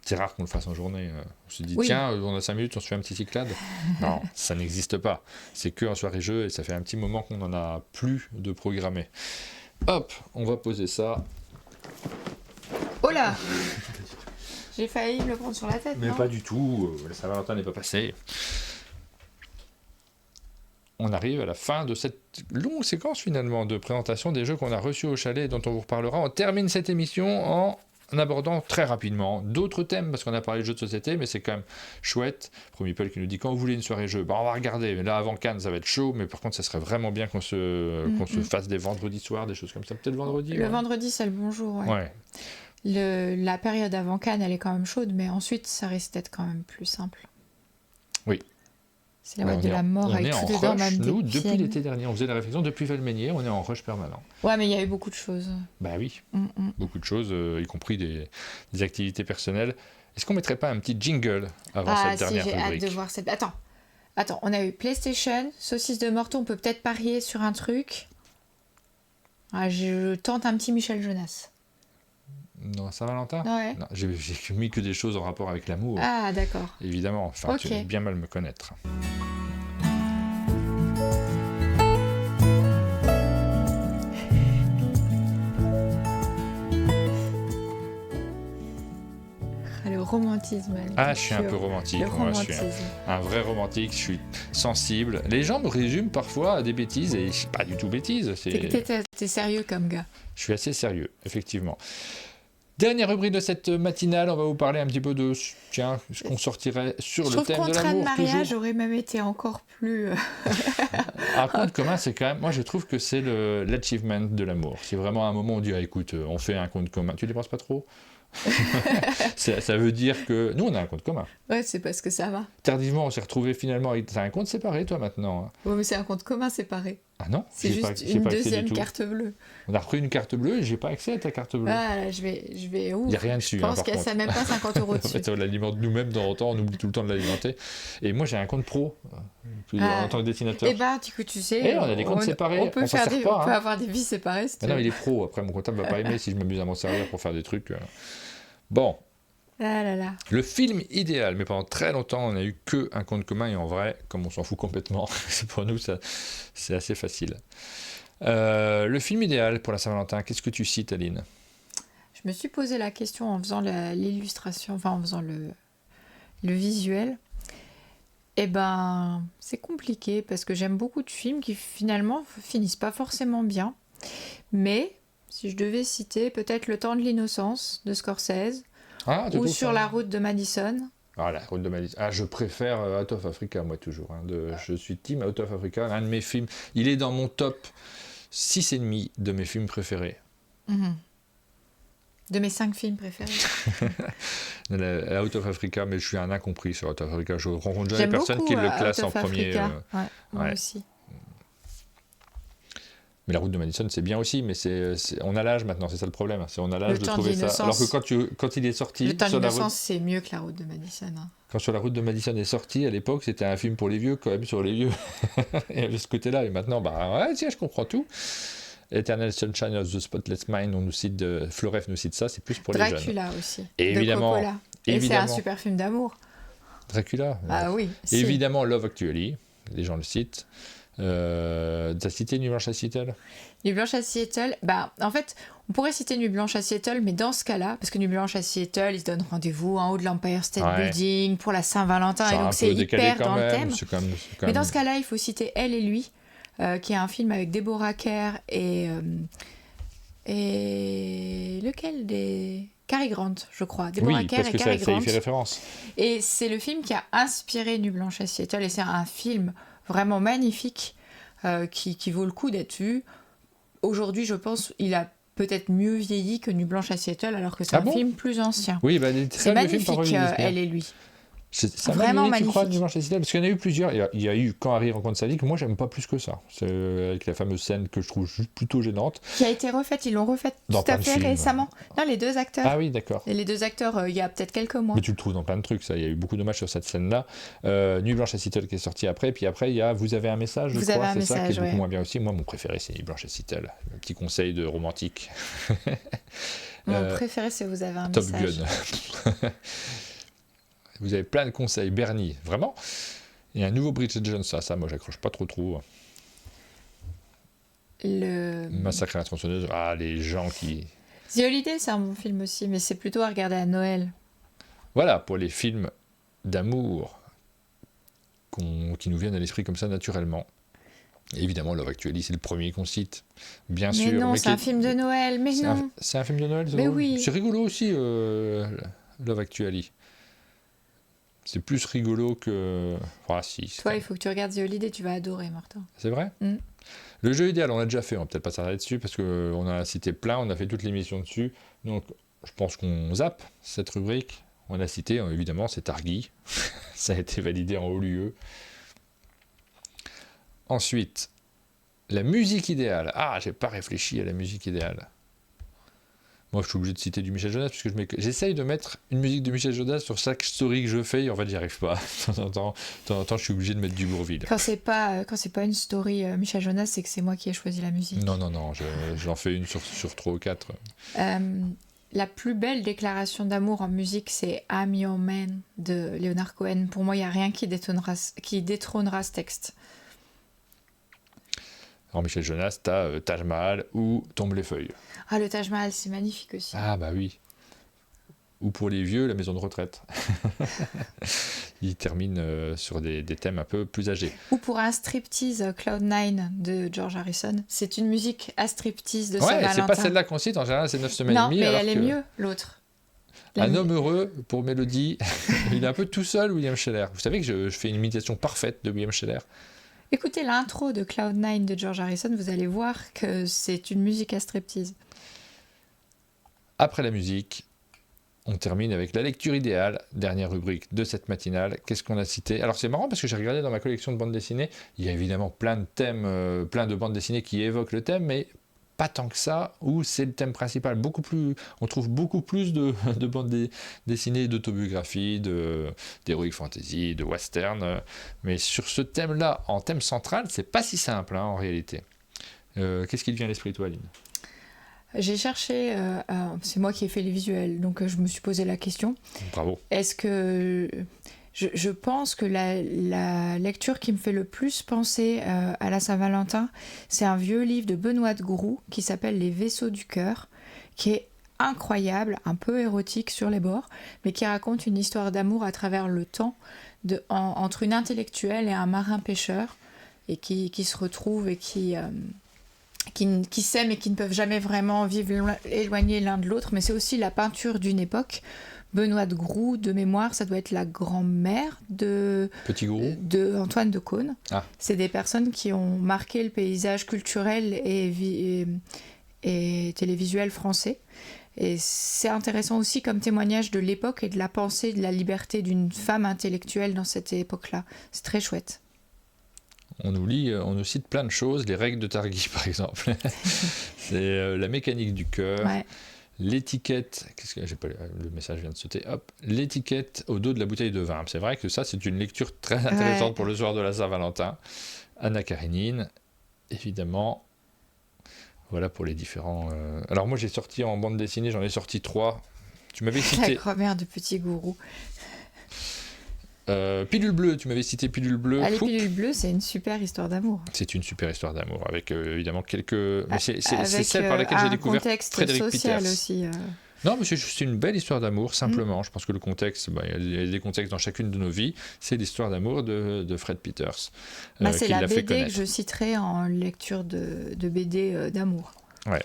C'est rare qu'on le fasse en journée. On se dit, tiens, on a 5 minutes, on se fait un petit Cyclade. Non, ça n'existe pas. C'est que en soirée-jeu et ça fait un petit moment qu'on n'en a plus de programmé. Hop, on va poser ça. Oh là j'ai failli me le prendre sur la tête, mais non? Pas du tout, la Saint-Valentin n'est pas passée. On arrive à la fin de cette longue séquence finalement de présentation des jeux qu'on a reçus au chalet et dont on vous reparlera. On termine cette émission en abordant très rapidement d'autres thèmes, parce qu'on a parlé de jeux de société, mais c'est quand même chouette. Premier Paul qui nous dit, quand vous voulez une soirée jeu, on va regarder, mais là avant Cannes ça va être chaud, mais par contre ça serait vraiment bien qu'on se fasse des vendredis soirs, des choses comme ça, peut-être vendredi. Le vendredi c'est le bon jour, ouais. La période avant Cannes elle est quand même chaude, mais ensuite ça risque d'être quand même plus simple. Oui. C'est la boîte de la mort avec tout dedans, même des nous, depuis l'été dernier, on faisait la réflexion, depuis Valménier, on est en rush permanent. Ouais, mais il y a eu beaucoup de choses. Bah oui, beaucoup de choses, y compris des activités personnelles. Est-ce qu'on mettrait pas un petit jingle avant cette dernière rubrique ? J'ai hâte de voir cette... Attends, on a eu PlayStation, saucisse de morteau, on peut peut-être parier sur un truc. Je tente un petit Michel Jonas. Non, Saint-Valentin ? Ouais. Non, j'ai mis que des choses en rapport avec l'amour. Ah, d'accord. Évidemment, enfin, tu veux bien mal me connaître. Le romantisme. Je suis un peu romantique. Moi, je suis un vrai romantique, je suis sensible. Les gens me résument parfois à des bêtises, et je suis pas du tout bêtise. T'es sérieux comme gars. Je suis assez sérieux, effectivement. Dernière rubrique de cette matinale, on va vous parler un petit peu de ce qu'on sortirait sur le thème de l'amour. Je trouve qu'en train de mariage aurait même été encore plus... Un compte commun, c'est quand même... Moi, je trouve que c'est l'achievement de l'amour. C'est vraiment un moment où on dit, écoute, on fait un compte commun. Tu ne dépenses pas trop ? Ça veut dire que... Nous, on a un compte commun. Ouais, c'est parce que ça va. Tardivement, on s'est retrouvés finalement avec... T'as un compte séparé, toi, maintenant. Ouais, mais c'est un compte commun séparé. Ah non, c'est juste une deuxième carte bleue. On a repris une carte bleue et j'ai pas accès à ta carte bleue. Ah là, je vais où ? Il n'y a rien dessus. Je pense qu'il y a même pas 50 € dessus. En fait, on l'alimente nous-mêmes de temps en temps, on oublie tout le temps de l'alimenter. Et moi, j'ai un compte pro en tant que dessinateur. Et du coup, tu sais, on a des comptes séparés. On peut avoir des vies séparées. Non, il est pro. Après, mon comptable va pas aimer si je m'amuse à m'en servir pour faire des trucs. Bon. Le film idéal, mais pendant très longtemps, on n'a eu qu'un compte commun et en vrai, comme on s'en fout complètement, pour nous, c'est assez facile. Le film idéal pour la Saint-Valentin, qu'est-ce que tu cites, Aline ? Je me suis posé la question en faisant l'illustration, en faisant le visuel. C'est compliqué parce que j'aime beaucoup de films qui finalement finissent pas forcément bien. Mais si je devais citer peut-être Le Temps de l'innocence de Scorsese, ou Sur la route de Madison. La route de Madison. Je préfère Out of Africa, moi, toujours. Je suis team Out of Africa, un de mes films. Il est dans mon top 6,5 de mes films préférés. De mes 5 films préférés. Out of Africa, mais je suis un incompris sur Out of Africa. Je ne rencontre jamais personne qui le classe en premier. Moi aussi. Mais La route de Madison, c'est bien aussi, mais on a l'âge maintenant, c'est ça le problème. On a l'âge de trouver ça. Alors que quand il est sorti... Le temps de l'innocence, c'est mieux que La route de Madison. Quand Sur la route de Madison est sorti, à l'époque, c'était un film pour les vieux, quand même, sur les vieux. Et de ce côté-là, et maintenant, tiens, je comprends tout. Eternal Sunshine of the Spotless Mind, on nous cite Floref nous cite ça, c'est plus pour les jeunes. Dracula aussi. Et évidemment. Et c'est un super film d'amour. Dracula. Ah oui. Évidemment, Love Actually, les gens le citent. T'as cité Nuit blanche à Seattle? Nuit blanche à Seattle, en fait, on pourrait citer Nuit blanche à Seattle, mais dans ce cas-là, parce que Nuit blanche à Seattle, ils se donnent rendez-vous en haut de l'Empire State Building pour la Saint-Valentin, et donc c'est hyper dans le thème. Mais dans ce cas-là, il faut citer Elle et lui, qui est un film avec Deborah Kerr et lequel des... Cary Grant, je crois. Deborah Kerr parce et que Cary ça Grant. y fait référence. Et c'est le film qui a inspiré Nuit blanche à Seattle, et c'est un film vraiment magnifique qui vaut le coup d'être vu. Aujourd'hui, je pense, il a peut-être mieux vieilli que Nuit blanche à Seattle, alors que c'est un film plus ancien. Oui, c'est magnifique, Elle et lui. C'est vraiment magnifique. Tu crois, Nuit blanche à Seattle? Parce qu'il y en a eu plusieurs. Il y a eu Quand Harry rencontre Sally, que moi j'aime pas plus que ça. C'est avec la fameuse scène que je trouve plutôt gênante. Qui a été refaite, ils l'ont refaite tout à fait récemment. Non, les deux acteurs. Ah oui, d'accord. Et les deux acteurs, il y a peut-être quelques mois. Mais tu le trouves dans plein de trucs, ça. Il y a eu beaucoup d'hommages sur cette scène-là. Nuit blanche à Seattle qui est sortie après. Puis après, il y a Vous avez un message, je crois, c'est ça, qui est beaucoup moins bien aussi. Moi, mon préféré, c'est Nuit blanche à Seattle. Un petit conseil de romantique. Mon préféré, c'est Vous avez un Top message. Top Gun. Vous avez plein de conseils. Bernie, vraiment. Et un nouveau Bridget Jones, ça, moi, j'accroche pas trop. Massacre à la tronçonneuse. Ah, les gens qui... The Holiday, c'est un bon film aussi, mais c'est plutôt à regarder à Noël. Voilà, pour les films d'amour qui nous viennent à l'esprit comme ça naturellement. Et évidemment, Love Actually, c'est le premier qu'on cite, bien sûr. Mais non, c'est un film de Noël, mais non. C'est un film de Noël, mais oui. C'est rigolo aussi, Love Actually. C'est plus rigolo que... Ah, si. Toi, il faut que tu regardes The Holiday, tu vas adorer, Martin. C'est vrai ? Le jeu idéal, on l'a déjà fait, on va peut-être pas s'arrêter dessus, parce qu'on a cité plein, on a fait toute l'émission dessus. Donc, je pense qu'on zappe cette rubrique. On a cité, évidemment, c'est Targui. Ça a été validé en haut lieu. Ensuite, la musique idéale. Ah, j'ai pas réfléchi à la musique idéale. Moi, je suis obligé de citer du Michel Jonas, puisque j'essaye de mettre une musique de Michel Jonas sur chaque story que je fais, et en fait, j'y arrive pas. De temps en temps, je suis obligé de mettre du Bourvil. Quand c'est pas une story Michel Jonas, c'est que c'est moi qui ai choisi la musique. Non, j'en fais une sur 3 ou 4. La plus belle déclaration d'amour en musique, c'est I'm Your Man de Leonard Cohen. Pour moi, il n'y a rien qui détrônera ce texte. Alors, Michel Jonas, t'as Taj Mahal ou Tombe les feuilles. Ah, le Taj Mahal, c'est magnifique aussi. Ah, bah oui. Ou pour les vieux, la maison de retraite. Il termine sur des thèmes un peu plus âgés. Ou pour un striptease Cloud9 de George Harrison. C'est une musique à striptease de Saint-Valentin. Ouais, c'est pas celle-là qu'on cite, en général, c'est 9 semaines et demie. Non, mais elle est mieux, l'autre. Un homme heureux, pour Mélodie. Il est un peu tout seul, William Scheller. Vous savez que je fais une imitation parfaite de William Scheller. Écoutez l'intro de Cloud9 de George Harrison, vous allez voir que c'est une musique à striptease. Après la musique, on termine avec la lecture idéale, dernière rubrique de cette matinale. Qu'est-ce qu'on a cité? Alors c'est marrant parce que j'ai regardé dans ma collection de bandes dessinées, il y a évidemment plein de thèmes, plein de bandes dessinées qui évoquent le thème, mais pas tant que ça, où c'est le thème principal. On trouve beaucoup plus de bandes dessinées, d'autobiographies, d'heroic fantasy, de western. Mais sur ce thème-là, en thème central, c'est pas si simple en réalité. Qu'est-ce qui te vient à l'esprit, toi, Aline? J'ai cherché, c'est moi qui ai fait les visuels, donc je me suis posé la question. Bravo. Est-ce que... Je pense que la lecture qui me fait le plus penser à la Saint-Valentin, c'est un vieux livre de Benoît de Groux qui s'appelle Les vaisseaux du cœur, qui est incroyable, un peu érotique sur les bords, mais qui raconte une histoire d'amour à travers le temps entre une intellectuelle et un marin pêcheur, et qui se retrouvent et qui s'aiment et qui ne peuvent jamais vraiment vivre éloignés l'un de l'autre, mais c'est aussi la peinture d'une époque. Benoît de Groux, de mémoire, ça doit être la grand-mère de Antoine de Caunes. Ah. C'est des personnes qui ont marqué le paysage culturel et télévisuel français. Et c'est intéressant aussi comme témoignage de l'époque et de la pensée, de la liberté d'une femme intellectuelle dans cette époque-là. C'est très chouette. On nous cite plein de choses, les règles de Targui par exemple. C'est la mécanique du cœur. Ouais. L'étiquette, le message vient de sauter, hop, l'étiquette au dos de la bouteille de vin. C'est vrai que ça, c'est une lecture très intéressante pour le soir de la Saint-Valentin. Anna Karénine, évidemment. Voilà pour les différents... Alors moi, j'ai sorti en bande dessinée, j'en ai sorti 3. Tu m'avais cité... La grand-mère de Petit Gourou. Pilule bleue, tu m'avais cité Pilule bleue. Les pilules bleues, c'est une super histoire d'amour. C'est une super histoire d'amour, avec évidemment quelques... Mais c'est celle par laquelle j'ai découvert Frédéric social Peters. Aussi. Non, mais c'est une belle histoire d'amour, simplement. Je pense que le contexte, il y a des contextes dans chacune de nos vies. C'est l'histoire d'amour de Fred Peters. C'est la BD que je citerai en lecture de BD d'amour. Ouais,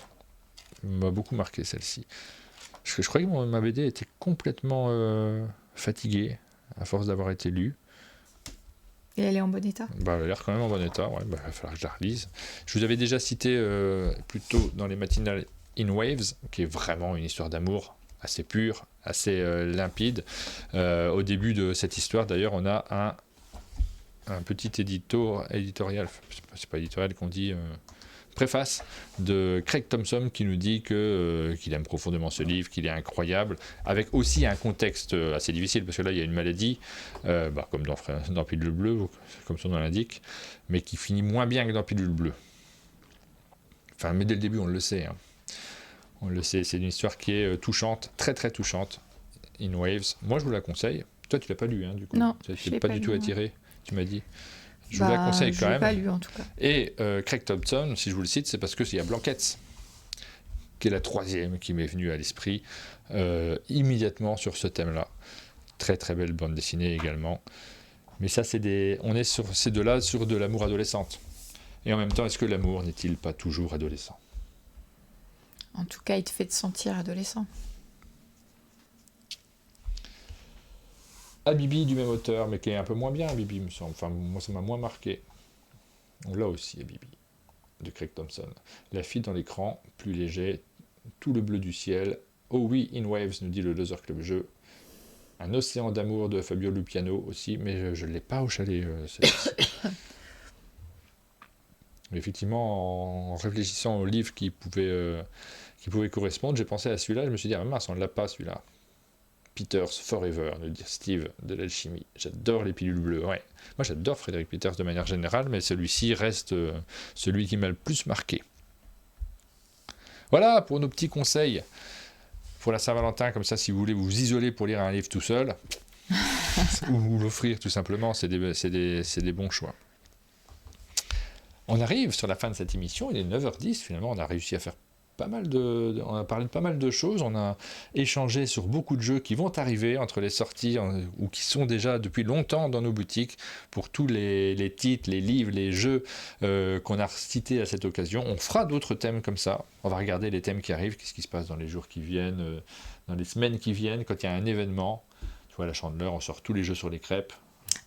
m'a beaucoup marqué celle-ci. Je croyais que ma BD était complètement fatiguée, à force d'avoir été lue. Et elle est en bon état ? Elle a l'air quand même en bon état, il va falloir que je la relise. Je vous avais déjà cité plus tôt dans les matinales In Waves, qui est vraiment une histoire d'amour assez pure, assez limpide. Au début de cette histoire, d'ailleurs, on a un petit éditorial, c'est pas éditorial qu'on dit, préface de Craig Thompson qui nous dit qu'il aime profondément ce livre, qu'il est incroyable, avec aussi un contexte assez difficile, parce que là, il y a une maladie, comme dans Pilule bleue, comme son nom l'indique, mais qui finit moins bien que dans Pilule bleue. Enfin, mais dès le début, on le sait, hein. On le sait, c'est une histoire qui est touchante, très très touchante, In Waves. Moi, je vous la conseille. Toi, tu l'as pas lu, hein, du coup. Non, je l'ai pas du tout attiré, tu m'as dit. Je vous la conseille quand même. Je l'ai pas lu, en tout cas. Et Craig Thompson, si je vous le cite, c'est parce qu'il y a Blankets, qui est la troisième qui m'est venue à l'esprit immédiatement sur ce thème-là. Très très belle bande dessinée également. Mais ça, on est sur ces deux-là sur de l'amour adolescente. Et en même temps, est-ce que l'amour n'est-il pas toujours adolescent ? En tout cas, il te fait te sentir adolescent. Habibi du même auteur, mais qui est un peu moins bien, Habibi, me semble. Enfin, moi, ça m'a moins marqué. On l'a aussi, Habibi, de Craig Thompson. La fille dans l'écran, plus léger, tout le bleu du ciel. Oh oui, In Waves, nous dit le Loser Club Jeu. Un océan d'amour de Fabio Lupiano aussi, mais je ne l'ai pas au chalet, celui-ci. Effectivement, en réfléchissant au livre qui pouvait correspondre, j'ai pensé à celui-là, je me suis dit, mince, on ne l'a pas celui-là. Peters Forever, nous dit Steve de l'Alchimie. J'adore les pilules bleues, ouais. Moi j'adore Frédéric Peters de manière générale, mais celui-ci reste celui qui m'a le plus marqué. Voilà pour nos petits conseils pour la Saint-Valentin, comme ça si vous voulez vous isoler pour lire un livre tout seul, ou l'offrir tout simplement, c'est des bons choix. On arrive sur la fin de cette émission, il est 9h10, finalement on a réussi à faire on a parlé de pas mal de choses, on a échangé sur beaucoup de jeux qui vont arriver entre les sorties ou qui sont déjà depuis longtemps dans nos boutiques pour tous les titres, les livres, les jeux qu'on a cités à cette occasion. On fera d'autres thèmes comme ça, on va regarder les thèmes qui arrivent, qu'est-ce qui se passe dans les jours qui viennent, dans les semaines qui viennent, quand il y a un événement. Tu vois, la Chandeleur, on sort tous les jeux sur les crêpes.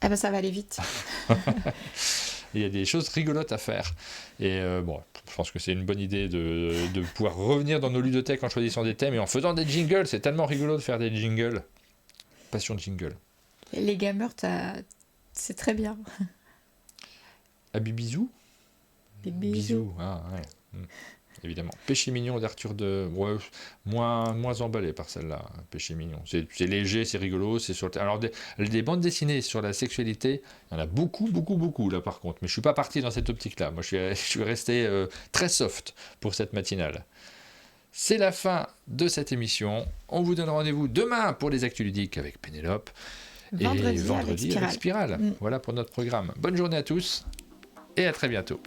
Ah ben ça va aller vite. Il y a des choses rigolotes à faire. Et je pense que c'est une bonne idée de pouvoir revenir dans nos ludothèques en choisissant des thèmes et en faisant des jingles. C'est tellement rigolo de faire des jingles. Passion de jingle. Et les gamers, c'est très bien. Bisous. Bisous. Ah, ouais. Évidemment. Péché mignon d'Arthur de... Ouais, moins emballé par celle-là, Péché mignon. C'est léger, c'est rigolo. C'est sur... Alors, des bandes dessinées sur la sexualité, il y en a beaucoup, là, par contre. Mais je ne suis pas parti dans cette optique-là. Moi, je suis resté très soft pour cette matinale. C'est la fin de cette émission. On vous donne rendez-vous demain pour les actus ludiques avec Pénélope. Et vendredi avec Spiral. Voilà pour notre programme. Bonne journée à tous et à très bientôt.